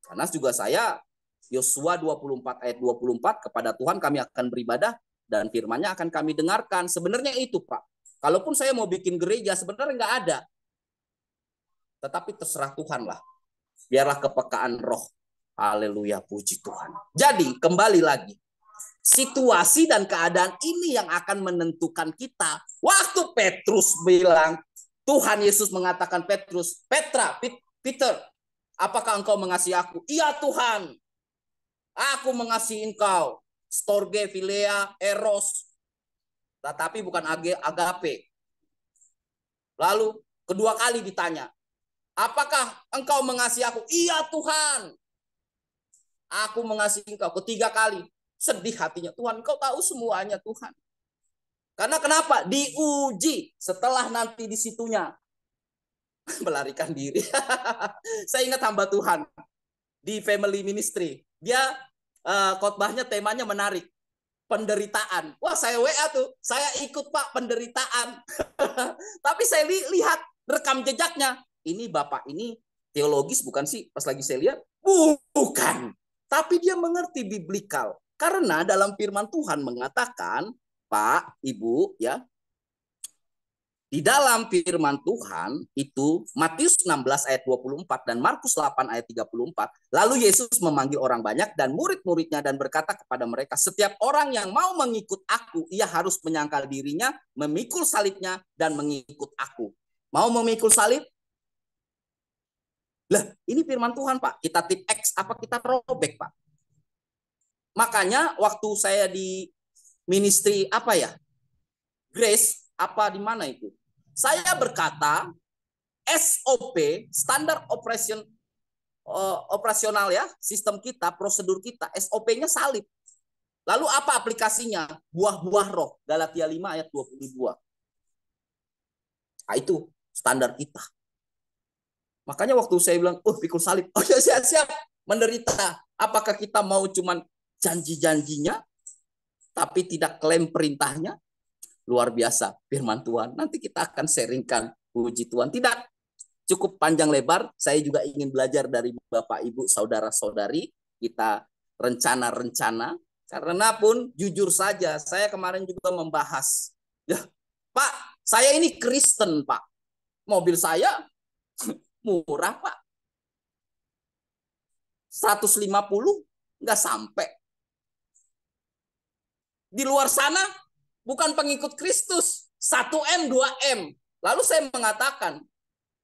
Karena juga saya Yosua 24 ayat 24 kepada Tuhan kami akan beribadah dan firman-Nya akan kami dengarkan. Sebenarnya itu Pak. Kalaupun saya mau bikin gereja sebenarnya nggak ada. Tetapi terserah Tuhan lah. Biarlah kepekaan roh. Haleluya, puji Tuhan. Jadi kembali lagi. Situasi dan keadaan ini yang akan menentukan kita. Waktu Petrus bilang, Tuhan Yesus mengatakan Petrus, Peter, apakah engkau mengasihi aku? Iya Tuhan, aku mengasihi engkau. Storge, Philea, Eros. Tetapi bukan agape. Lalu kedua kali ditanya, apakah engkau mengasihi aku? Iya Tuhan, aku mengasihi engkau. Ketiga kali, sedih hatinya. Tuhan, engkau tahu semuanya Tuhan. Karena kenapa? Diuji setelah nanti di situnya. Melarikan diri. Saya ingat hamba Tuhan di Family Ministry. Dia khotbahnya temanya menarik. Penderitaan. Wah saya WA tuh. Saya ikut Pak penderitaan. Tapi saya lihat rekam jejaknya. Ini Bapak ini teologis bukan sih? Pas lagi saya lihat. Bukan. Tapi dia mengerti biblikal. Karena dalam firman Tuhan mengatakan. Pak, Ibu ya. Di dalam firman Tuhan itu Matius 16 ayat 24 dan Markus 8 ayat 34. Lalu Yesus memanggil orang banyak dan murid-muridnya dan berkata kepada mereka, setiap orang yang mau mengikut aku, ia harus menyangkal dirinya, memikul salibnya dan mengikut aku. Mau memikul salib? Lah, ini firman Tuhan Pak. Kita tip X apa kita robek Pak? Makanya waktu saya di ministry apa ya? Grace apa di mana itu? Saya berkata SOP, standar operasional ya, sistem kita, prosedur kita, SOP-nya salib. Lalu apa aplikasinya? Buah-buah roh, Galatia 5 ayat 22. Nah, itu standar kita. Makanya waktu saya bilang, pikul salib, ya siap-siap menderita. Apakah kita mau cuman janji-janjinya, tapi tidak klaim perintahnya? Luar biasa firman Tuhan. Nanti kita akan sharingkan, puji Tuhan. Tidak cukup panjang lebar, saya juga ingin belajar dari Bapak, Ibu, saudara-saudari. Kita rencana-rencana. Karena pun jujur saja, saya kemarin juga membahas. Ya, Pak, saya ini Kristen, Pak. Mobil saya murah, Pak. 150 nggak sampai. Di luar sana bukan pengikut Kristus. 1M, 2M. Lalu saya mengatakan,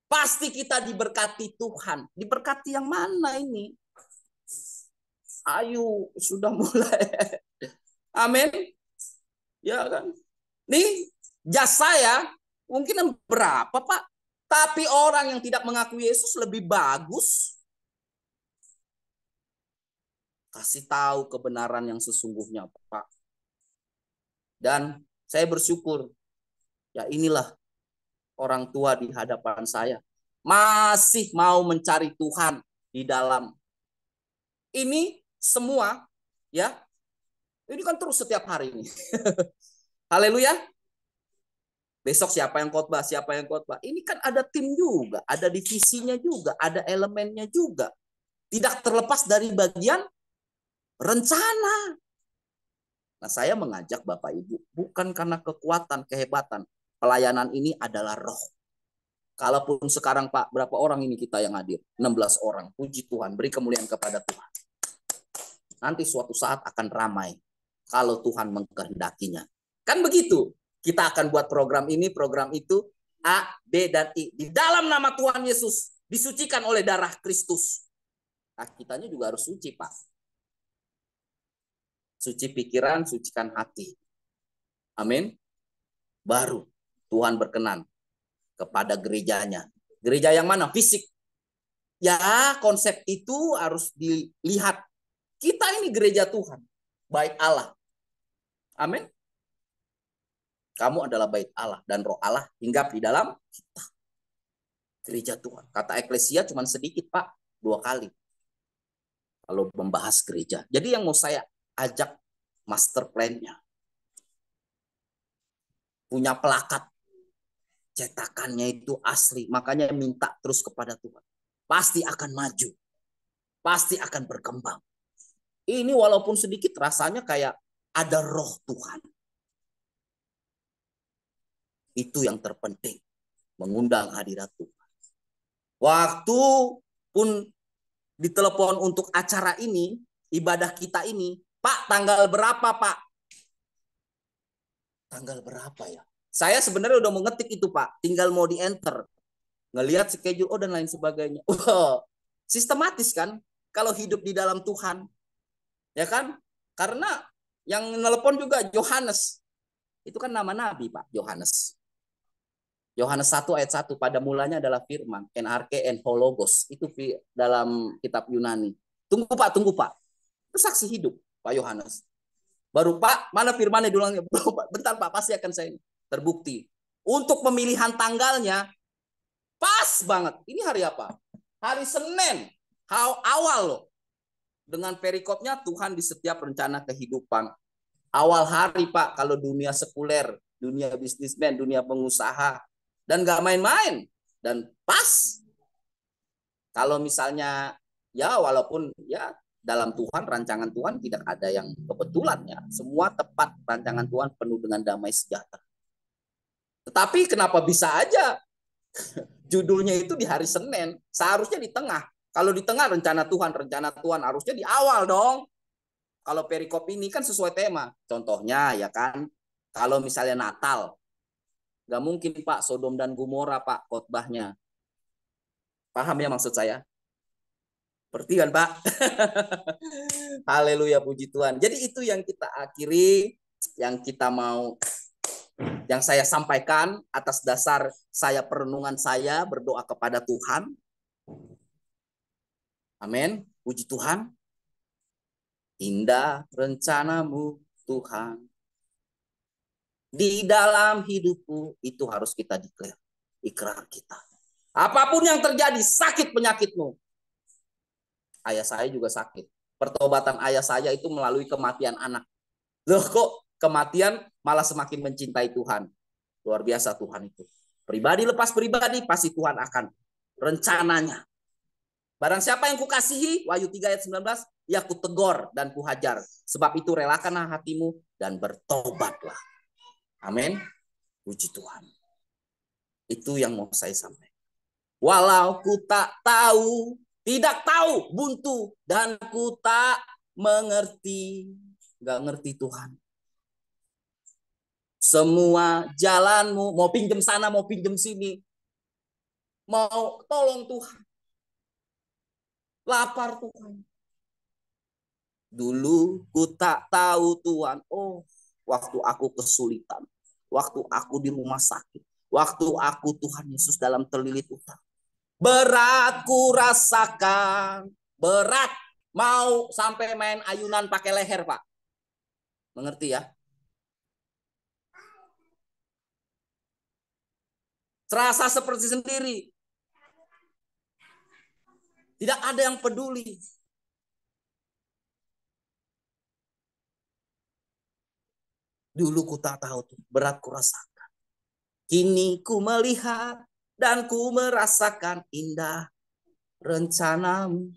pasti kita diberkati Tuhan. Diberkati yang mana ini? Ayo, sudah mulai. Amin. Ya kan? Nih, jas saya mungkin berapa, Pak? Tapi orang yang tidak mengakui Yesus lebih bagus. Kasih tahu kebenaran yang sesungguhnya, Pak. Dan saya bersyukur, ya inilah orang tua di hadapan saya. Masih mau mencari Tuhan di dalam. Ini semua, ya. Ini kan terus setiap hari ini. Haleluya. Besok siapa yang khotbah, siapa yang khotbah. Ini kan ada tim juga, ada divisinya juga, ada elemennya juga. Tidak terlepas dari bagian rencana. Nah, saya mengajak Bapak Ibu, bukan karena kekuatan, kehebatan. Pelayanan ini adalah roh. Kalaupun sekarang Pak, berapa orang ini kita yang hadir? 16 orang. Puji Tuhan, beri kemuliaan kepada Tuhan. Nanti suatu saat akan ramai kalau Tuhan mengkehendakinya. Kan begitu. Kita akan buat program ini, program itu, A, B, dan I. Di dalam nama Tuhan Yesus, disucikan oleh darah Kristus. Nah, kitanya juga harus suci, Pak. Suci pikiran, sucikan hati. Amin. Baru Tuhan berkenan kepada gerejanya. Gereja yang mana? Fisik. Ya, konsep itu harus dilihat. Kita ini gereja Tuhan. Bait Allah. Amin. Kamu adalah bait Allah dan roh Allah hinggap di dalam kita. Gereja Tuhan. Kata eklesia cuma sedikit, Pak. 2 kali. Kalau membahas gereja. Jadi yang mau saya ajak master plan-nya. Punya pelakat. Cetakannya itu asli. Makanya minta terus kepada Tuhan. Pasti akan maju. Pasti akan berkembang. Ini walaupun sedikit rasanya kayak ada roh Tuhan. Itu yang terpenting. Mengundang hadirat Tuhan. Waktu pun ditelepon untuk acara ini, ibadah kita ini, Pak, tanggal berapa, Pak? Tanggal berapa ya? Saya sebenarnya udah mau ngetik itu, Pak. Tinggal mau di-enter. Ngelihat schedule, dan lain sebagainya. Sistematis kan? Kalau hidup di dalam Tuhan. Ya kan? Karena yang nelpon juga Yohanes. Itu kan nama nabi, Pak, Yohanes. Yohanes 1 ayat 1, pada mulanya adalah firman, NRK en hologos. Itu dalam kitab Yunani. Tunggu Pak. Itu saksi hidup, Pak Yohanes. Baru Pak, mana firmannya dulu? Bentar Pak, pasti akan saya terbukti. Untuk pemilihan tanggalnya, pas banget. Ini hari apa? Hari Senin. Awal loh. Dengan perikopnya Tuhan di setiap rencana kehidupan. Awal hari Pak, kalau dunia sekuler, dunia bisnismen, dunia pengusaha, dan gak main-main. Dan pas. Kalau misalnya, ya walaupun ya dalam Tuhan, rancangan Tuhan tidak ada yang kebetulan ya. Semua tepat, rancangan Tuhan penuh dengan damai sejahtera. Tetapi kenapa bisa aja judulnya itu di hari Senin? Seharusnya di tengah. Kalau di tengah rencana Tuhan harusnya di awal dong. Kalau perikop ini kan sesuai tema. Contohnya ya kan, kalau misalnya Natal, nggak mungkin Pak Sodom dan Gomora Pak khotbahnya. Paham ya maksud saya? Seperti kan Pak? Haleluya, puji Tuhan. Jadi itu yang kita akhiri, yang kita mau, yang saya sampaikan atas dasar saya perenungan saya berdoa kepada Tuhan. Amin. Puji Tuhan. Indah rencanamu Tuhan. Di dalam hidupku itu harus kita declare. Ikrar kita. Apapun yang terjadi, sakit penyakitmu. Ayah saya juga sakit. Pertobatan ayah saya itu melalui kematian anak. Loh kok kematian malah semakin mencintai Tuhan. Luar biasa Tuhan itu. Pribadi lepas pribadi, pasti Tuhan akan rencananya. Barang siapa yang kukasihi, Wahyu 3 ayat 19, ya kutegor dan kuhajar. Sebab itu relakanlah hatimu dan bertobatlah. Amin. Puji Tuhan. Itu yang mau saya sampaikan. Walau ku tak tahu, tidak tahu, buntu, dan ku tak mengerti. Gak ngerti Tuhan. Semua jalanmu, mau pinjam sana, mau pinjam sini. Mau tolong Tuhan. Lapar Tuhan. Dulu ku tak tahu Tuhan. Oh, waktu aku kesulitan. Waktu aku di rumah sakit. Waktu aku Tuhan Yesus dalam terlilit utang. Berat ku rasakan. Berat. Mau sampai main ayunan pakai leher, Pak. Mengerti ya? Terasa seperti sendiri. Tidak ada yang peduli. Dulu ku tak tahu tuh, berat ku rasakan. Kini ku melihat dan ku merasakan indah rencanamu.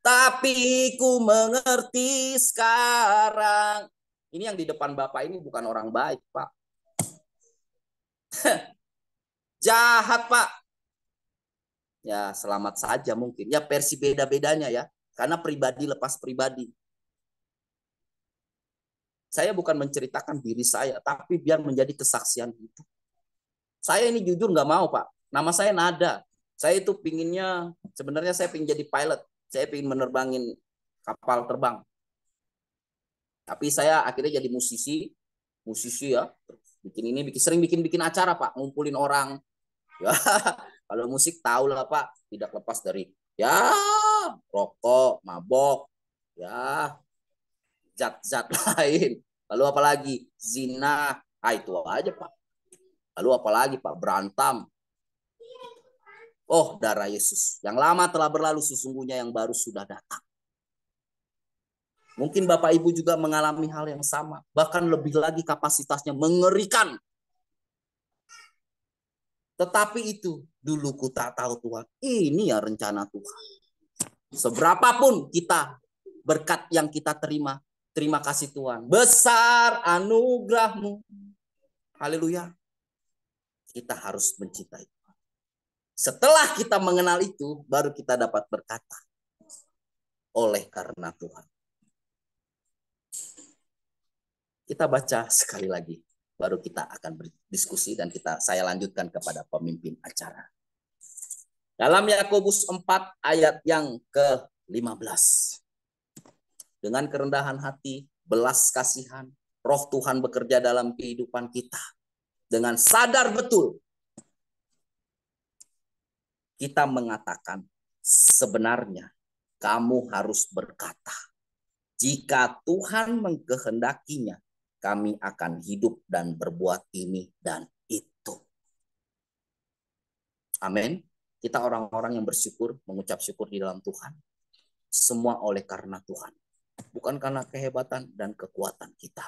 Tapi ku mengerti sekarang. Ini yang di depan Bapak ini bukan orang baik, Pak. Jahat, Pak. Ya, selamat saja mungkin. Ya, versi beda-bedanya ya. Karena pribadi lepas pribadi. Saya bukan menceritakan diri saya, tapi biar menjadi kesaksian itu. Saya ini jujur nggak mau, Pak. Nama saya Nada. Saya itu pinginnya, sebenarnya saya pingin jadi pilot. Saya pingin menerbangin kapal terbang. Tapi saya akhirnya jadi musisi ya. Sering bikin acara, Pak. Ngumpulin orang. Ya, kalau musik tahu lah, Pak. Tidak lepas dari ya rokok, mabok, ya zat-zat lain. Lalu apalagi zina, itu aja Pak. Lalu apalagi Pak, berantem. Oh, darah Yesus yang lama telah berlalu, sesungguhnya yang baru sudah datang. Mungkin Bapak Ibu juga mengalami hal yang sama, bahkan lebih lagi kapasitasnya mengerikan. Tetapi itu dulu ku tak tahu Tuhan. Ini ya rencana Tuhan. Seberapapun kita berkat yang kita terima, terima kasih Tuhan. Besar anugerah-Mu. Haleluya. Kita harus mencintai Tuhan. Setelah kita mengenal itu, baru kita dapat berkata, oleh karena Tuhan. Kita baca sekali lagi, baru kita akan berdiskusi dan saya lanjutkan kepada pemimpin acara. Dalam Yakobus 4 ayat yang ke-15. Dengan kerendahan hati, belas kasihan, roh Tuhan bekerja dalam kehidupan kita. Dengan sadar betul, kita mengatakan, sebenarnya kamu harus berkata, jika Tuhan mengkehendakinya, kami akan hidup dan berbuat ini dan itu. Amin. Kita orang-orang yang bersyukur, mengucap syukur di dalam Tuhan. Semua oleh karena Tuhan. Bukan karena kehebatan dan kekuatan kita.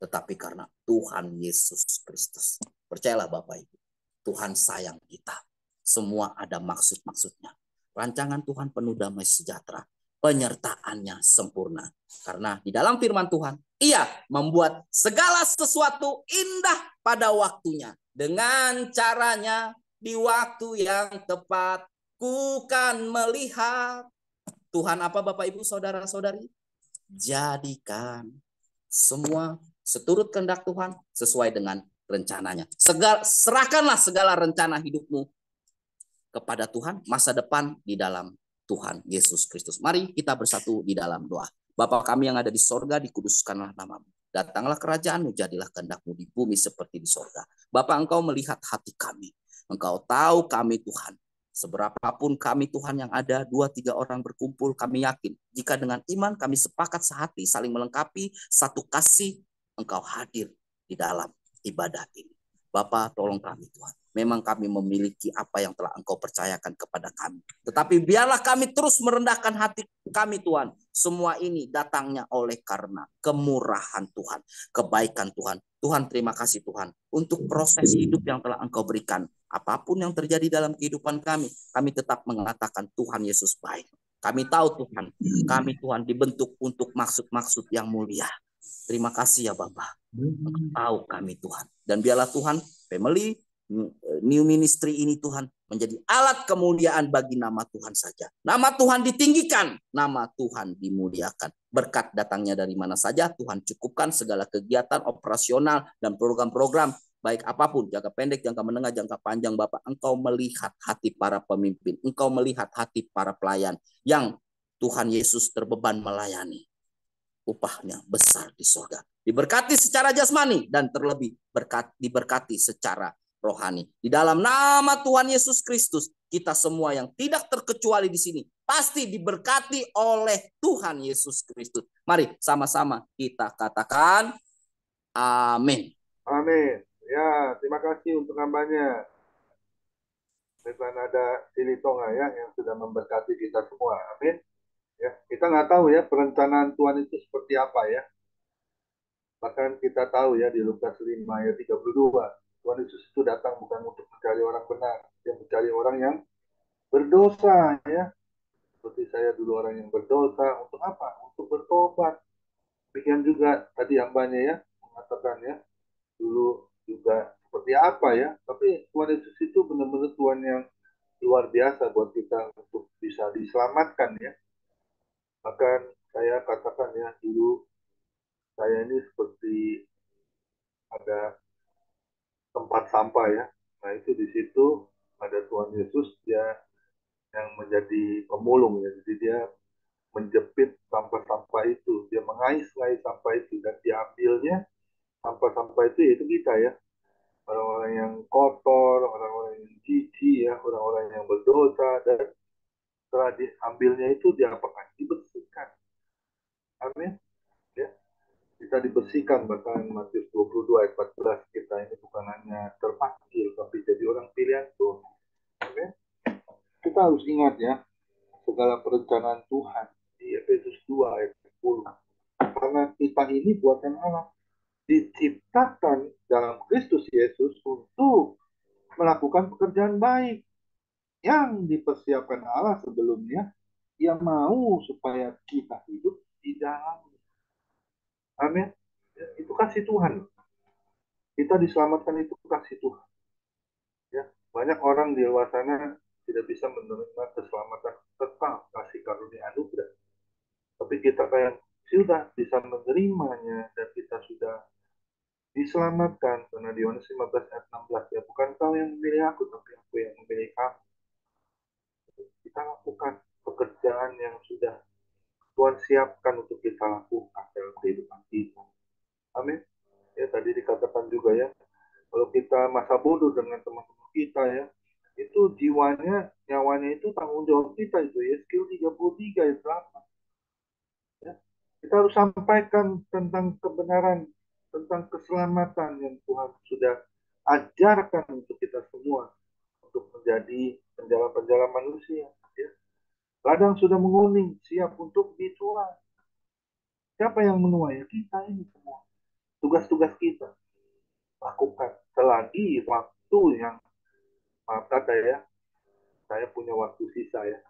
Tetapi karena Tuhan Yesus Kristus. Percayalah Bapak Ibu. Tuhan sayang kita. Semua ada maksud-maksudnya. Rancangan Tuhan penuh damai sejahtera. Penyertaannya sempurna. Karena di dalam firman Tuhan, Ia membuat segala sesuatu indah pada waktunya. Dengan caranya, di waktu yang tepat, ku kan melihat. Tuhan apa Bapak Ibu Saudara-saudari? Jadikan semua seturut kehendak Tuhan sesuai dengan rencananya. Serahkanlah segala rencana hidupmu kepada Tuhan, masa depan di dalam Tuhan Yesus Kristus. Mari kita bersatu di dalam doa. Bapa kami yang ada di sorga, dikuduskanlah namamu. Datanglah kerajaanmu, jadilah kehendakmu di bumi seperti di sorga. Bapa, Engkau melihat hati kami. Engkau tahu kami Tuhan. Seberapapun kami Tuhan yang ada, 2-3 orang berkumpul, kami yakin. Jika dengan iman kami sepakat sehati, saling melengkapi, satu kasih, Engkau hadir di dalam ibadah ini. Bapa, tolong kami Tuhan. Memang kami memiliki apa yang telah Engkau percayakan kepada kami. Tetapi biarlah kami terus merendahkan hati kami Tuhan. Semua ini datangnya oleh karena kemurahan Tuhan, kebaikan Tuhan. Tuhan, terima kasih Tuhan untuk proses hidup yang telah Engkau berikan. Apapun yang terjadi dalam kehidupan kami tetap mengatakan Tuhan Yesus baik. Kami tahu Tuhan, kami Tuhan dibentuk untuk maksud-maksud yang mulia. Terima kasih ya Bapak. Tahu kami Tuhan. Dan biarlah Tuhan, family, new ministry ini Tuhan menjadi alat kemuliaan bagi nama Tuhan saja. Nama Tuhan ditinggikan, nama Tuhan dimuliakan. Berkat datangnya dari mana saja, Tuhan cukupkan segala kegiatan operasional dan program-program, baik apapun, jangka pendek, jangka menengah, jangka panjang, Bapak. Engkau melihat hati para pemimpin, Engkau melihat hati para pelayan yang Tuhan Yesus terbeban melayani. Upahnya besar di surga. Diberkati secara jasmani dan terlebih diberkati secara rohani. Di dalam nama Tuhan Yesus Kristus, kita semua yang tidak terkecuali di sini pasti diberkati oleh Tuhan Yesus Kristus. Mari sama-sama kita katakan amin. Amin. Ya, terima kasih untuk hambanya. Dan ada Silitonga ya yang sudah memberkati kita semua. Amin. Ya, kita nggak tahu ya perencanaan Tuhan itu seperti apa ya. Bahkan kita tahu ya di Lukas 5 ayat 32, Tuhan Yesus itu datang bukan untuk mencari orang benar, dia mencari orang yang berdosa ya. Seperti saya dulu orang yang berdosa, untuk apa? Untuk bertobat. Demikian juga tadi hambanya ya mengatakan ya, dulu juga seperti apa ya. Tapi Tuhan Yesus itu benar-benar Tuhan yang luar biasa buat kita untuk bisa diselamatkan ya. Bahkan saya katakan ya, dulu saya ini seperti ada tempat sampah ya. Nah itu di situ ada Tuhan Yesus dia yang menjadi pemulung ya. Jadi dia menjepit sampah-sampah itu, dia mengais-ngais sampah itu dan diambilnya sampah-sampah itu kita ya. Orang-orang yang kotor, orang-orang yang jijik ya, orang-orang yang berdosa dan setelah diambilnya itu diapakan? Dibersihkan. Amin. Ya. Kita dibersihkan, bahkan Matius 22 ayat 14 kita ini bukan hanya terpanggil tapi jadi orang pilihan Tuhan. Amin. Kita harus ingat ya segala perencanaan Tuhan di Efesus 2 ayat 10. Karena kita ini buatan Allah, diciptakan dalam Kristus Yesus untuk melakukan pekerjaan baik yang dipersiapkan Allah sebelumnya. Ia mau supaya kita hidup di dalam. Amin. Ya, itu kasih Tuhan. Kita diselamatkan itu kasih Tuhan. Ya, banyak orang di luar sana tidak bisa menerima keselamatan serta kasih karunia anugerah. Tapi kita kayak sudah bisa menerimanya dan kita sudah diselamatkan karena di Yohanes 15 ayat 16 ya, bukan kau yang memilih aku tapi aku yang memilih kamu. Kita lakukan pekerjaan yang sudah Tuhan siapkan untuk kita lakukan dalam kehidupan kita. Amin. Ya tadi dikatakan juga ya, kalau kita masa bodoh dengan teman-teman kita ya, itu jiwanya, nyawanya itu tanggung jawab kita itu ya, skill 33 ayat 8. Ya. Kita harus sampaikan tentang kebenaran, tentang keselamatan yang Tuhan sudah ajarkan untuk kita semua untuk menjadi penjala-penjala manusia. Ya. Ladang sudah menguning, siap untuk dituai. Siapa yang menuai? Kita ini semua. Tugas-tugas kita lakukan selagi waktu yang maaf kata ya, saya punya waktu sisa ya.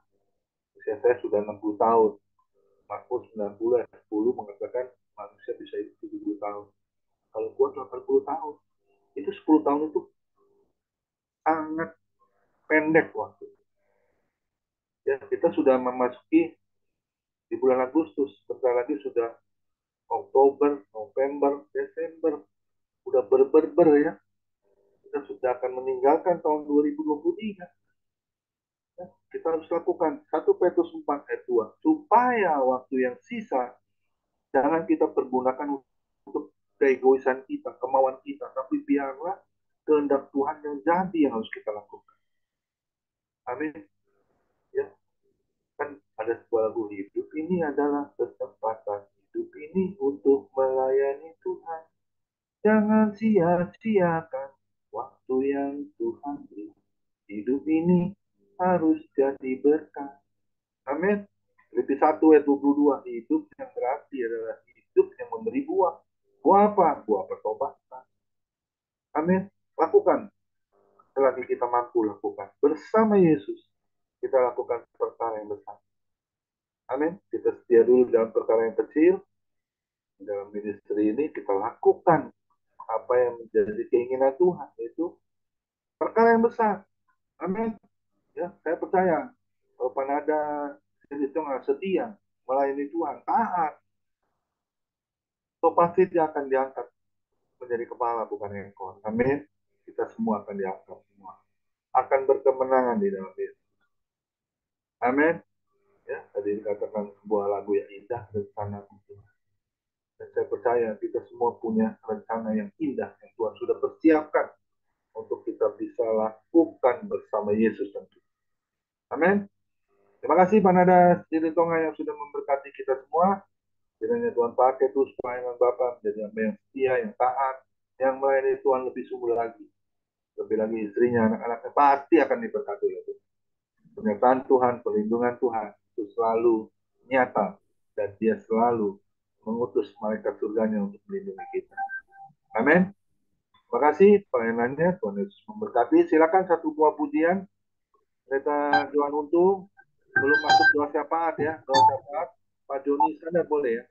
Usia saya sudah 60 tahun. Markus 90 ayat 10 mengatakan manusia bisa hidup 70 tahun. Kalau kuat 80 tahun. Itu 10 tahun itu sangat pendek waktu. Ya, kita sudah memasuki di bulan Agustus. Bentar lagi sudah Oktober, November, Desember. Udah ber ya. Kita sudah akan meninggalkan tahun 2023. Ya, kita harus lakukan 1 Petrus 4 ayat 2. Supaya waktu yang sisa jangan kita pergunakan untuk keegoisan kita, kemauan kita, tapi biarlah kehendak Tuhan yang jadi yang harus kita lakukan. Amin. Ya, kan ada sebuah lagu, hidup ini adalah kesempatan, hidup ini untuk melayani Tuhan. Jangan sia-siakan sesuatu yang Tuhan beri. Hidup ini harus jadi berkat. Amin. Filipi 1 ayat 22. Hidup yang berarti adalah hidup yang memberi buah. Buah apa? Buah pertobatan. Amin. Lakukan. Selagi kita mampu lakukan. Bersama Yesus, kita lakukan perkara yang besar. Amin. Kita setia dulu dalam perkara yang kecil. Dalam ministry ini kita lakukan apa yang menjadi keinginan Tuhan, yaitu perkara yang besar. Amin. Ya, saya percaya kalau Panada itu nggak setia melayani Tuhan, taat, so pasti dia akan diangkat menjadi kepala bukan ekor. Amin. Kita semua akan diangkat semua. Akan berkemenangan di dalam Yesus. Amin. Ya, tadi dikatakan sebuah lagu yang indah, rencana Tuhan. Dan saya percaya kita semua punya rencana yang indah yang Tuhan sudah persiapkan untuk kita bisa lakukan bersama Yesus tentu. Amin. Terima kasih Pak Nada Silitonga yang sudah memberkati kita semua. Kiranya Tuhan pakai terus pelayanan Bapak menjadi hamba yang setia, yang taat, yang melayani Tuhan lebih sungguh lagi. Lebih lagi istrinya, anak-anaknya pasti akan diberkati oleh Tuhan. Penyertaan Tuhan, perlindungan Tuhan itu selalu nyata dan dia selalu mengutus malaikat surganya untuk melindungi kita. Amin. Terima kasih pelayanannya. Tuhan Yesus memberkati. Silakan satu buah pujian. Kita Tuhan Untung. Belum masuk doa syafaat ya. Doa syafaat. Pak Joni sadar boleh ya.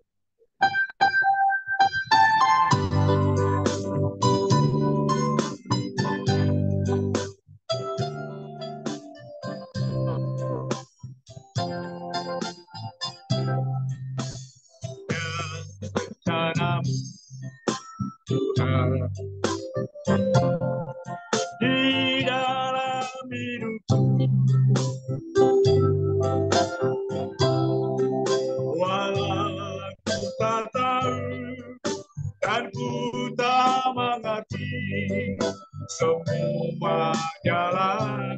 Tuhan di dalam hidupku, walau ku tak tahu dan ku tak mengerti semua jalan,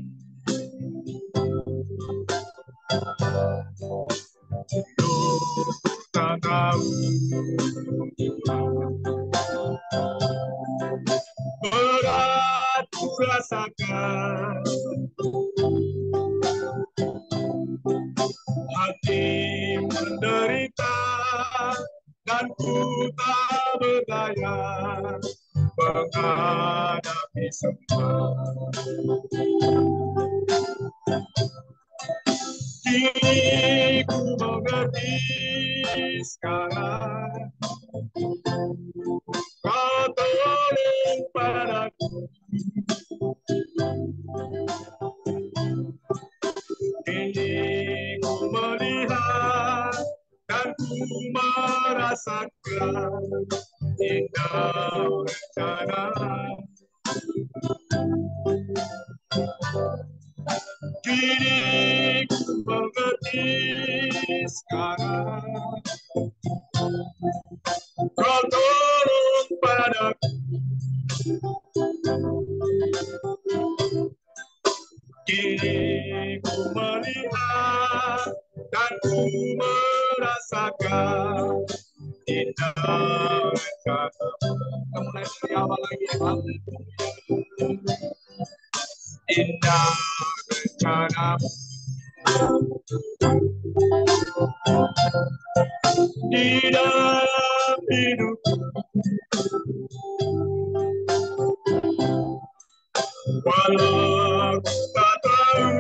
ku tak tahu berat ku rasakan, hati menderita dan ku tak berdaya menghadapi semua. Kini ku mengerti sekarang, kau tolong padaku. Kini ku melihat dan ku merasakan indah rencana. Kini ku mengerti sekarang, kau tolong padaku. Kini ku melihat dan ku merasakan indah rencana. Kita mulai dari awal lagi. Indah rencana di dalam hidupku, walau ku tak tahu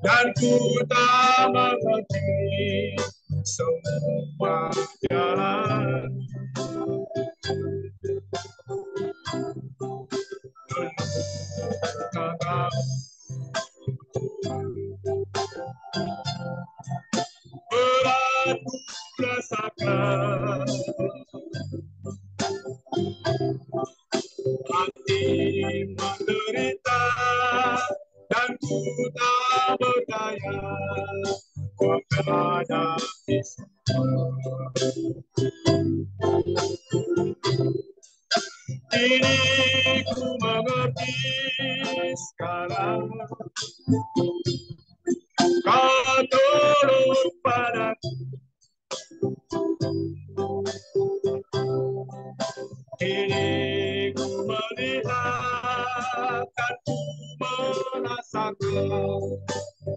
dan ku tak mengerti semua jalan, tak tahu berat ku rasakan, hati menderita dan ku tak berdaya menghadapi semua. Kini ku mengerti sekarang, kau tolong padaku. Kini ku melihat merasakan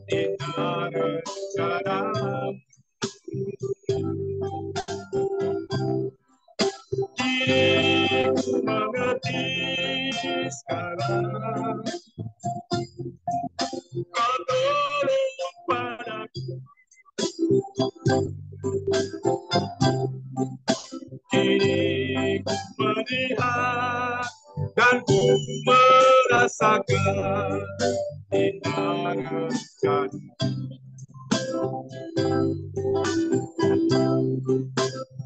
indah rencana. Kini ku mengerti sekarang, kau tolong padaku. Kini ku melihat dan ku merasakan indah rencana.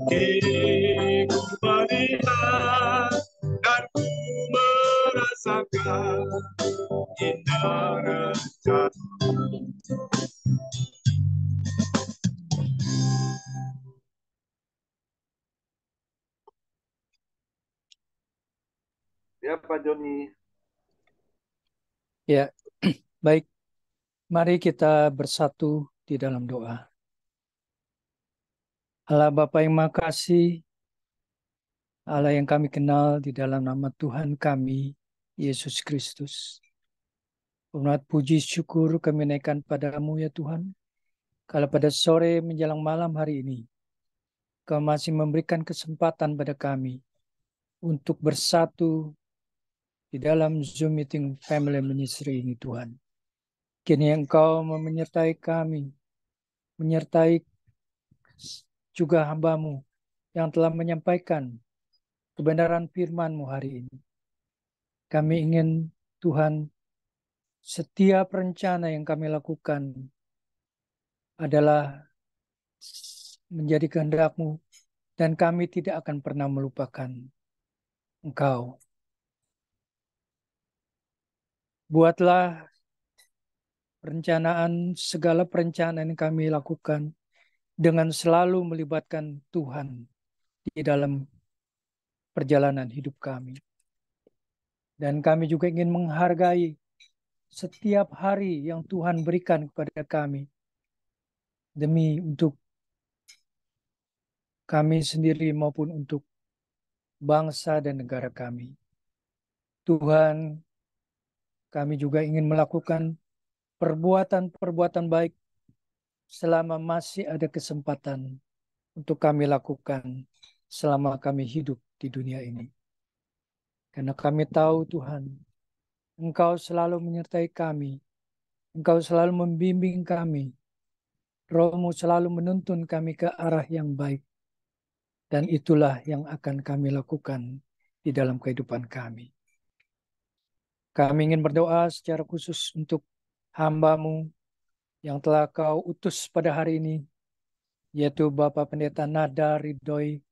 Kini ku melihat dan ku merasakan indah rencana. Ya, Pak Joni. Ya, baik. Mari kita bersatu di dalam doa. Allah Bapa yang Maha Kasih, Allah yang kami kenal di dalam nama Tuhan kami, Yesus Kristus. Hormat puji syukur kami naikkan padamu ya Tuhan. Kalau pada sore menjelang malam hari ini, Kau masih memberikan kesempatan pada kami untuk bersatu di dalam Zoom Meeting Family Ministry ini Tuhan. Kini Engkau menyertai kami, menyertai juga hamba-Mu yang telah menyampaikan kebenaran firman-Mu hari ini. Kami ingin Tuhan, setiap rencana yang kami lakukan adalah menjadi kehendak-Mu dan kami tidak akan pernah melupakan Engkau. Buatlah segala perencanaan yang kami lakukan dengan selalu melibatkan Tuhan di dalam perjalanan hidup kami. Dan kami juga ingin menghargai setiap hari yang Tuhan berikan kepada kami demi untuk kami sendiri maupun untuk bangsa dan negara kami. Tuhan, kami juga ingin melakukan perbuatan-perbuatan baik selama masih ada kesempatan untuk kami lakukan selama kami hidup di dunia ini. Karena kami tahu Tuhan, Engkau selalu menyertai kami, Engkau selalu membimbing kami, Roh-Mu selalu menuntun kami ke arah yang baik. Dan itulah yang akan kami lakukan di dalam kehidupan kami. Kami ingin berdoa secara khusus untuk hamba-Mu yang telah Kau utus pada hari ini, yaitu Bapak Pendeta Nada Ridhoi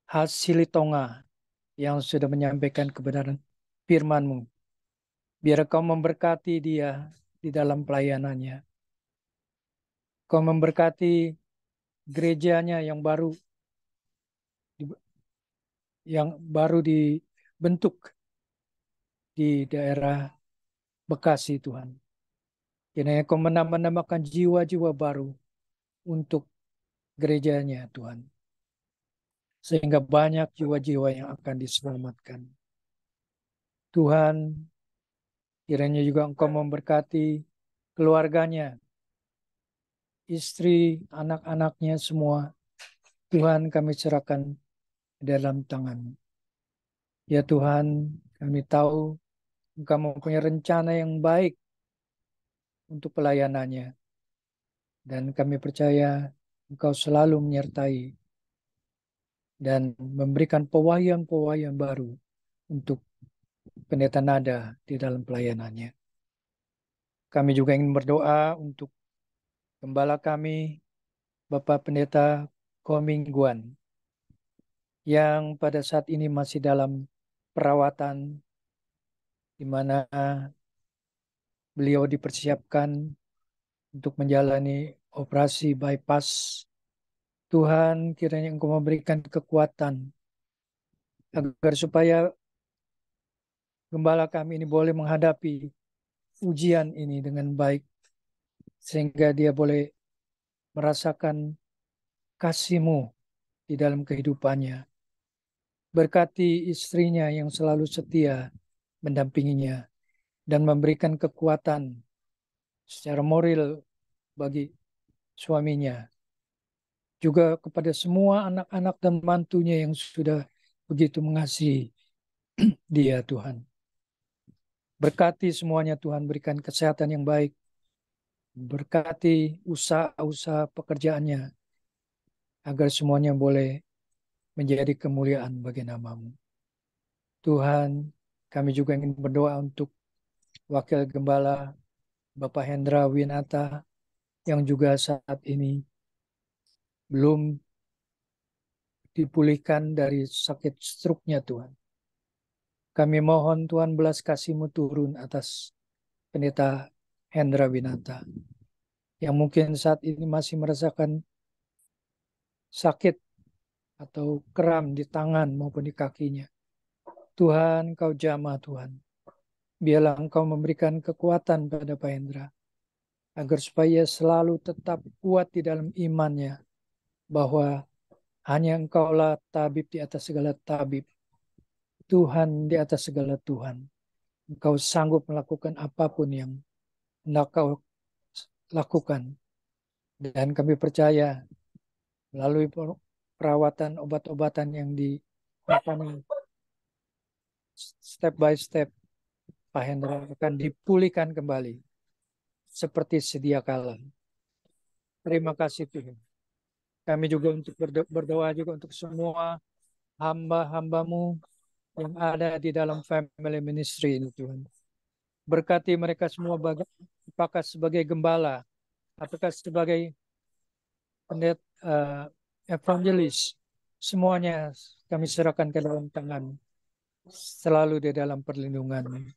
Hasilitonga, yang sudah menyampaikan kebenaran firman-Mu. Biar Kau memberkati dia di dalam pelayanannya. Kau memberkati gerejanya yang baru dibentuk di daerah Bekasi, Tuhan. Kiranya Kau menambahkan jiwa-jiwa baru untuk gerejanya, Tuhan. Sehingga banyak jiwa-jiwa yang akan diselamatkan. Tuhan, kiranya juga Engkau memberkati keluarganya, istri, anak-anaknya semua. Tuhan, kami serahkan dalam tangan. Ya Tuhan, kami tahu Engkau mempunyai rencana yang baik untuk pelayanannya. Dan kami percaya Engkau selalu menyertai dan memberikan pewahyuan-pewahyuan baru untuk Pendeta Nada di dalam pelayanannya. Kami juga ingin berdoa untuk gembala kami, Bapak Pendeta Koming Guan, yang pada saat ini masih dalam perawatan, di mana beliau dipersiapkan untuk menjalani operasi bypass. Tuhan, kiranya Engkau memberikan kekuatan agar supaya gembala kami ini boleh menghadapi ujian ini dengan baik, sehingga dia boleh merasakan kasih-Mu di dalam kehidupannya. Berkati istrinya yang selalu setia mendampinginya dan memberikan kekuatan secara moral bagi suaminya. Juga kepada semua anak-anak dan mantunya yang sudah begitu mengasihi dia, Tuhan. Berkati semuanya, Tuhan. Berikan kesehatan yang baik. Berkati usaha-usaha pekerjaannya, agar semuanya boleh menjadi kemuliaan bagi nama-Mu. Tuhan, kami juga ingin berdoa untuk Wakil Gembala Bapak Hendra Winata yang juga saat ini belum dipulihkan dari sakit stroke-nya, Tuhan. Kami mohon Tuhan belas kasih-Mu turun atas Pendeta Hendra Winata yang mungkin saat ini masih merasakan sakit atau kram di tangan maupun di kakinya. Tuhan, Engkau jamah, Tuhan. Biarlah Engkau memberikan kekuatan pada Pak Hendra, agar supaya selalu tetap kuat di dalam imannya, bahwa hanya Engkaulah tabib di atas segala tabib, Tuhan di atas segala Tuhan. Engkau sanggup melakukan apapun yang hendak Kau lakukan. Dan kami percaya melalui perawatan obat-obatan yang dilakukan step by step, Pak Hendra akan dipulihkan kembali seperti sedia kala. Terima kasih Tuhan. Kami juga untuk berdoa juga untuk semua hamba-hamba-Mu yang ada di dalam family ministry ini, Tuhan. Berkati mereka semua, apakah sebagai gembala, apakah sebagai pendeta, evangelis, semuanya kami serahkan ke dalam tangan, selalu di dalam perlindungan,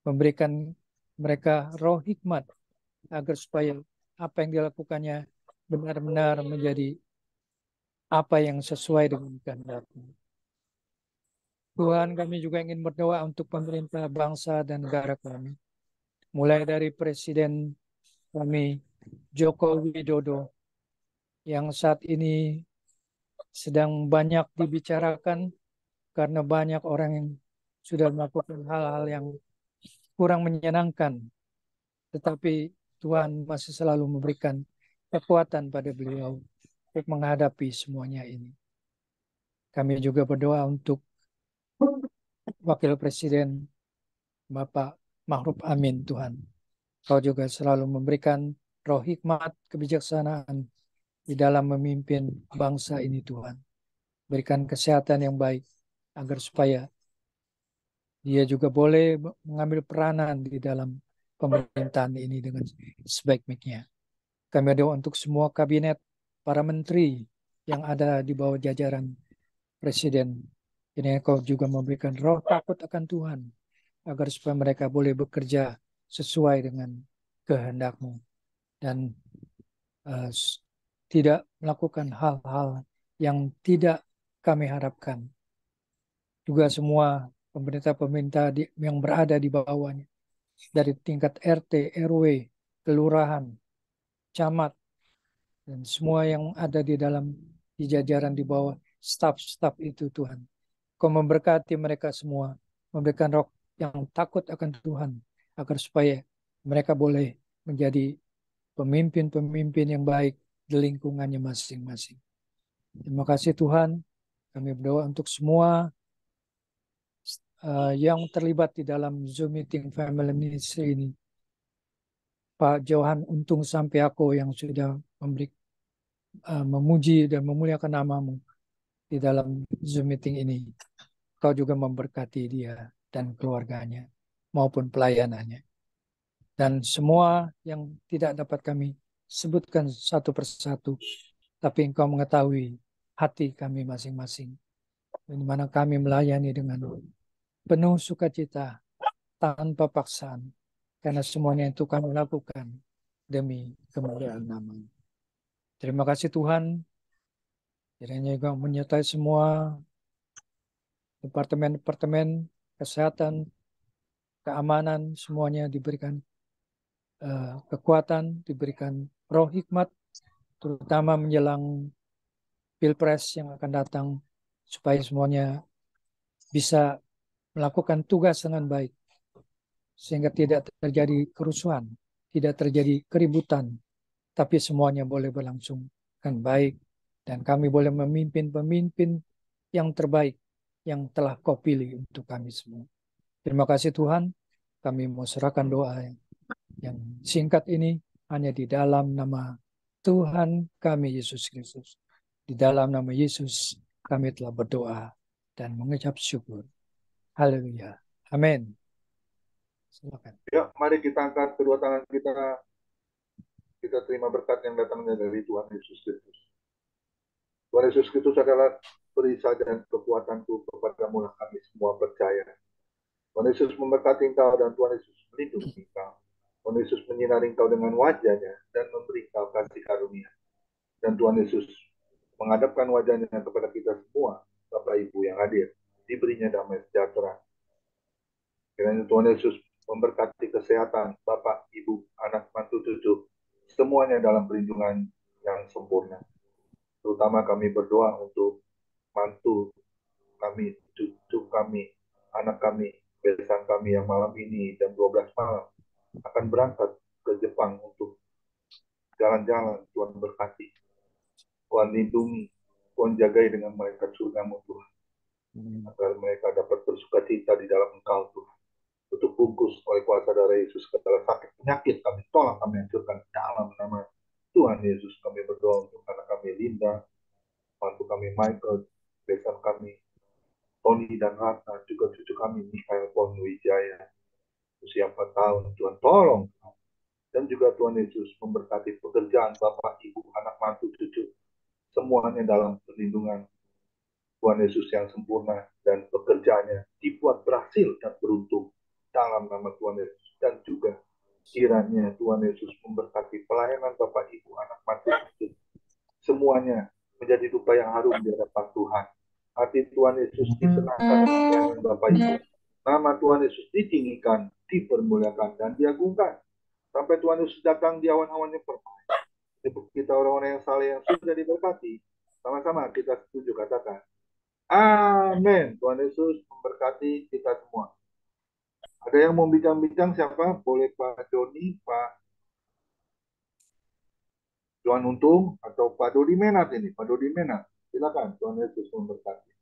memberikan mereka roh hikmat, agar supaya apa yang dilakukannya benar-benar menjadi apa yang sesuai dengan kehendak-Mu. Tuhan, kami juga ingin berdoa untuk pemerintah bangsa dan negara kami. Mulai dari Presiden kami, Joko Widodo, yang saat ini sedang banyak dibicarakan karena banyak orang yang sudah melakukan hal-hal yang kurang menyenangkan. Tetapi Tuhan masih selalu memberikan kekuatan pada beliau untuk menghadapi semuanya ini. Kami juga berdoa untuk Wakil Presiden Bapak Ma'ruf Amin, Tuhan. Kau juga selalu memberikan roh hikmat, kebijaksanaan di dalam memimpin bangsa ini, Tuhan. Berikan kesehatan yang baik, agar supaya dia juga boleh mengambil peranan di dalam pemerintahan ini dengan sebaik-baiknya. Kami berdoa untuk semua kabinet, para menteri yang ada di bawah jajaran Presiden. Ini Kau juga memberikan roh takut akan Tuhan, agar supaya mereka boleh bekerja sesuai dengan kehendak-Mu dan tidak melakukan hal-hal yang tidak kami harapkan. Juga semua pemerintah-pemerintah yang berada di bawahnya, dari tingkat RT, RW, kelurahan, camat, dan semua yang ada di jajaran di bawah staf-staf itu, Tuhan. Kau memberkati mereka semua, memberikan roh yang takut akan Tuhan, agar supaya mereka boleh menjadi pemimpin-pemimpin yang baik di lingkungannya masing-masing. Terima kasih Tuhan. Kami berdoa untuk semua yang terlibat di dalam Zoom meeting family ministry ini. Pak Johan Untung sampai aku yang sudah memuji dan memuliakan nama-Mu di dalam Zoom meeting ini. Kau juga memberkati dia dan keluarganya maupun pelayanannya. Dan semua yang tidak dapat kami sebutkan satu persatu, tapi Engkau mengetahui hati kami masing-masing, di mana kami melayani dengan penuh sukacita, tanpa paksaan, karena semuanya itu kami lakukan demi kemuliaan nama. Terima kasih Tuhan, kiranya Engkau menyertai semua departemen-departemen kesehatan, keamanan, semuanya diberikan kekuatan, diberikan roh hikmat, terutama menjelang Pilpres yang akan datang, supaya semuanya bisa melakukan tugas dengan baik sehingga tidak terjadi kerusuhan, tidak terjadi keributan, tapi semuanya boleh berlangsung dengan baik, dan kami boleh memimpin pemimpin yang terbaik yang telah Kau pilih untuk kami semua. Terima kasih Tuhan, kami mau serahkan doa yang singkat ini hanya di dalam nama Tuhan kami Yesus Kristus. Di dalam nama Yesus kami telah berdoa dan mengucap syukur. Haleluya. Amin. Silakan. Ya, mari kita angkat kedua tangan kita terima berkat yang datangnya dari Tuhan Yesus Kristus. Tuhan Yesus Kristus adalah perisai dan kekuatanku, kepadamu lah kami semua percaya. Tuhan Yesus memberkati engkau dan Tuhan Yesus melindungi engkau. Tuhan Yesus menyinari engkau dengan wajahnya dan memberi engkau kasih karunia. Dan Tuhan Yesus menghadapkan wajahnya kepada kita semua, Bapak Ibu yang hadir. Diberinya damai sejahtera. Kiranya Tuhan Yesus memberkati kesehatan Bapak, Ibu, anak, mantu, cucu, semuanya dalam perlindungan yang sempurna. Terutama kami berdoa untuk mantu kami, cucu kami, anak kami, besan kami yang malam ini jam 12 malam akan berangkat ke Jepang untuk jalan-jalan. Tuhan berkati, Tuhan lindungi, Tuhan jagai dengan malaikat surgamu Tuhan, agar mereka dapat bersuka cita di dalam Engkau Tuhan. Untuk bungkus oleh kuasa darah Yesus segala sakit penyakit kami tolak, kami hancurkan dalam nama Tuhan Yesus. Kami berdoa untuk anak kami Linda, mantu kami Michael, besan kami Tony dan Ratna, juga cucu kami Mikael Pon Wijaya, usia 4 tahun. Tuhan tolong. Dan juga Tuhan Yesus memberkati pekerjaan Bapak, Ibu, anak, mantu, cucu, semuanya dalam perlindungan Tuhan Yesus yang sempurna, dan pekerjaannya dibuat berhasil dan beruntung dalam nama Tuhan Yesus. Dan juga kiranya Tuhan Yesus memberkati pelayanan Bapak, Ibu, anak, mantu, cucu, semuanya menjadi dupa yang harum di hadapan Tuhan. Hati Tuhan Yesus disenangkan dengan pelayanan Bapak Ibu. Nama Tuhan Yesus ditinggikan, dipermuliakan, dan diagungkan. Sampai Tuhan Yesus datang di awan-awannya permai. Kita orang-orang yang saleh yang sudah diberkati. Sama-sama kita setuju katakan. Amin. Tuhan Yesus memberkati kita semua. Ada yang mau bincang-bincang siapa? Boleh Pak Joni, Pak Johan Untung, atau Pak Dodi Menat ini. Pak Dodi Menat. Silakan. Tuhan Yesus memberkati.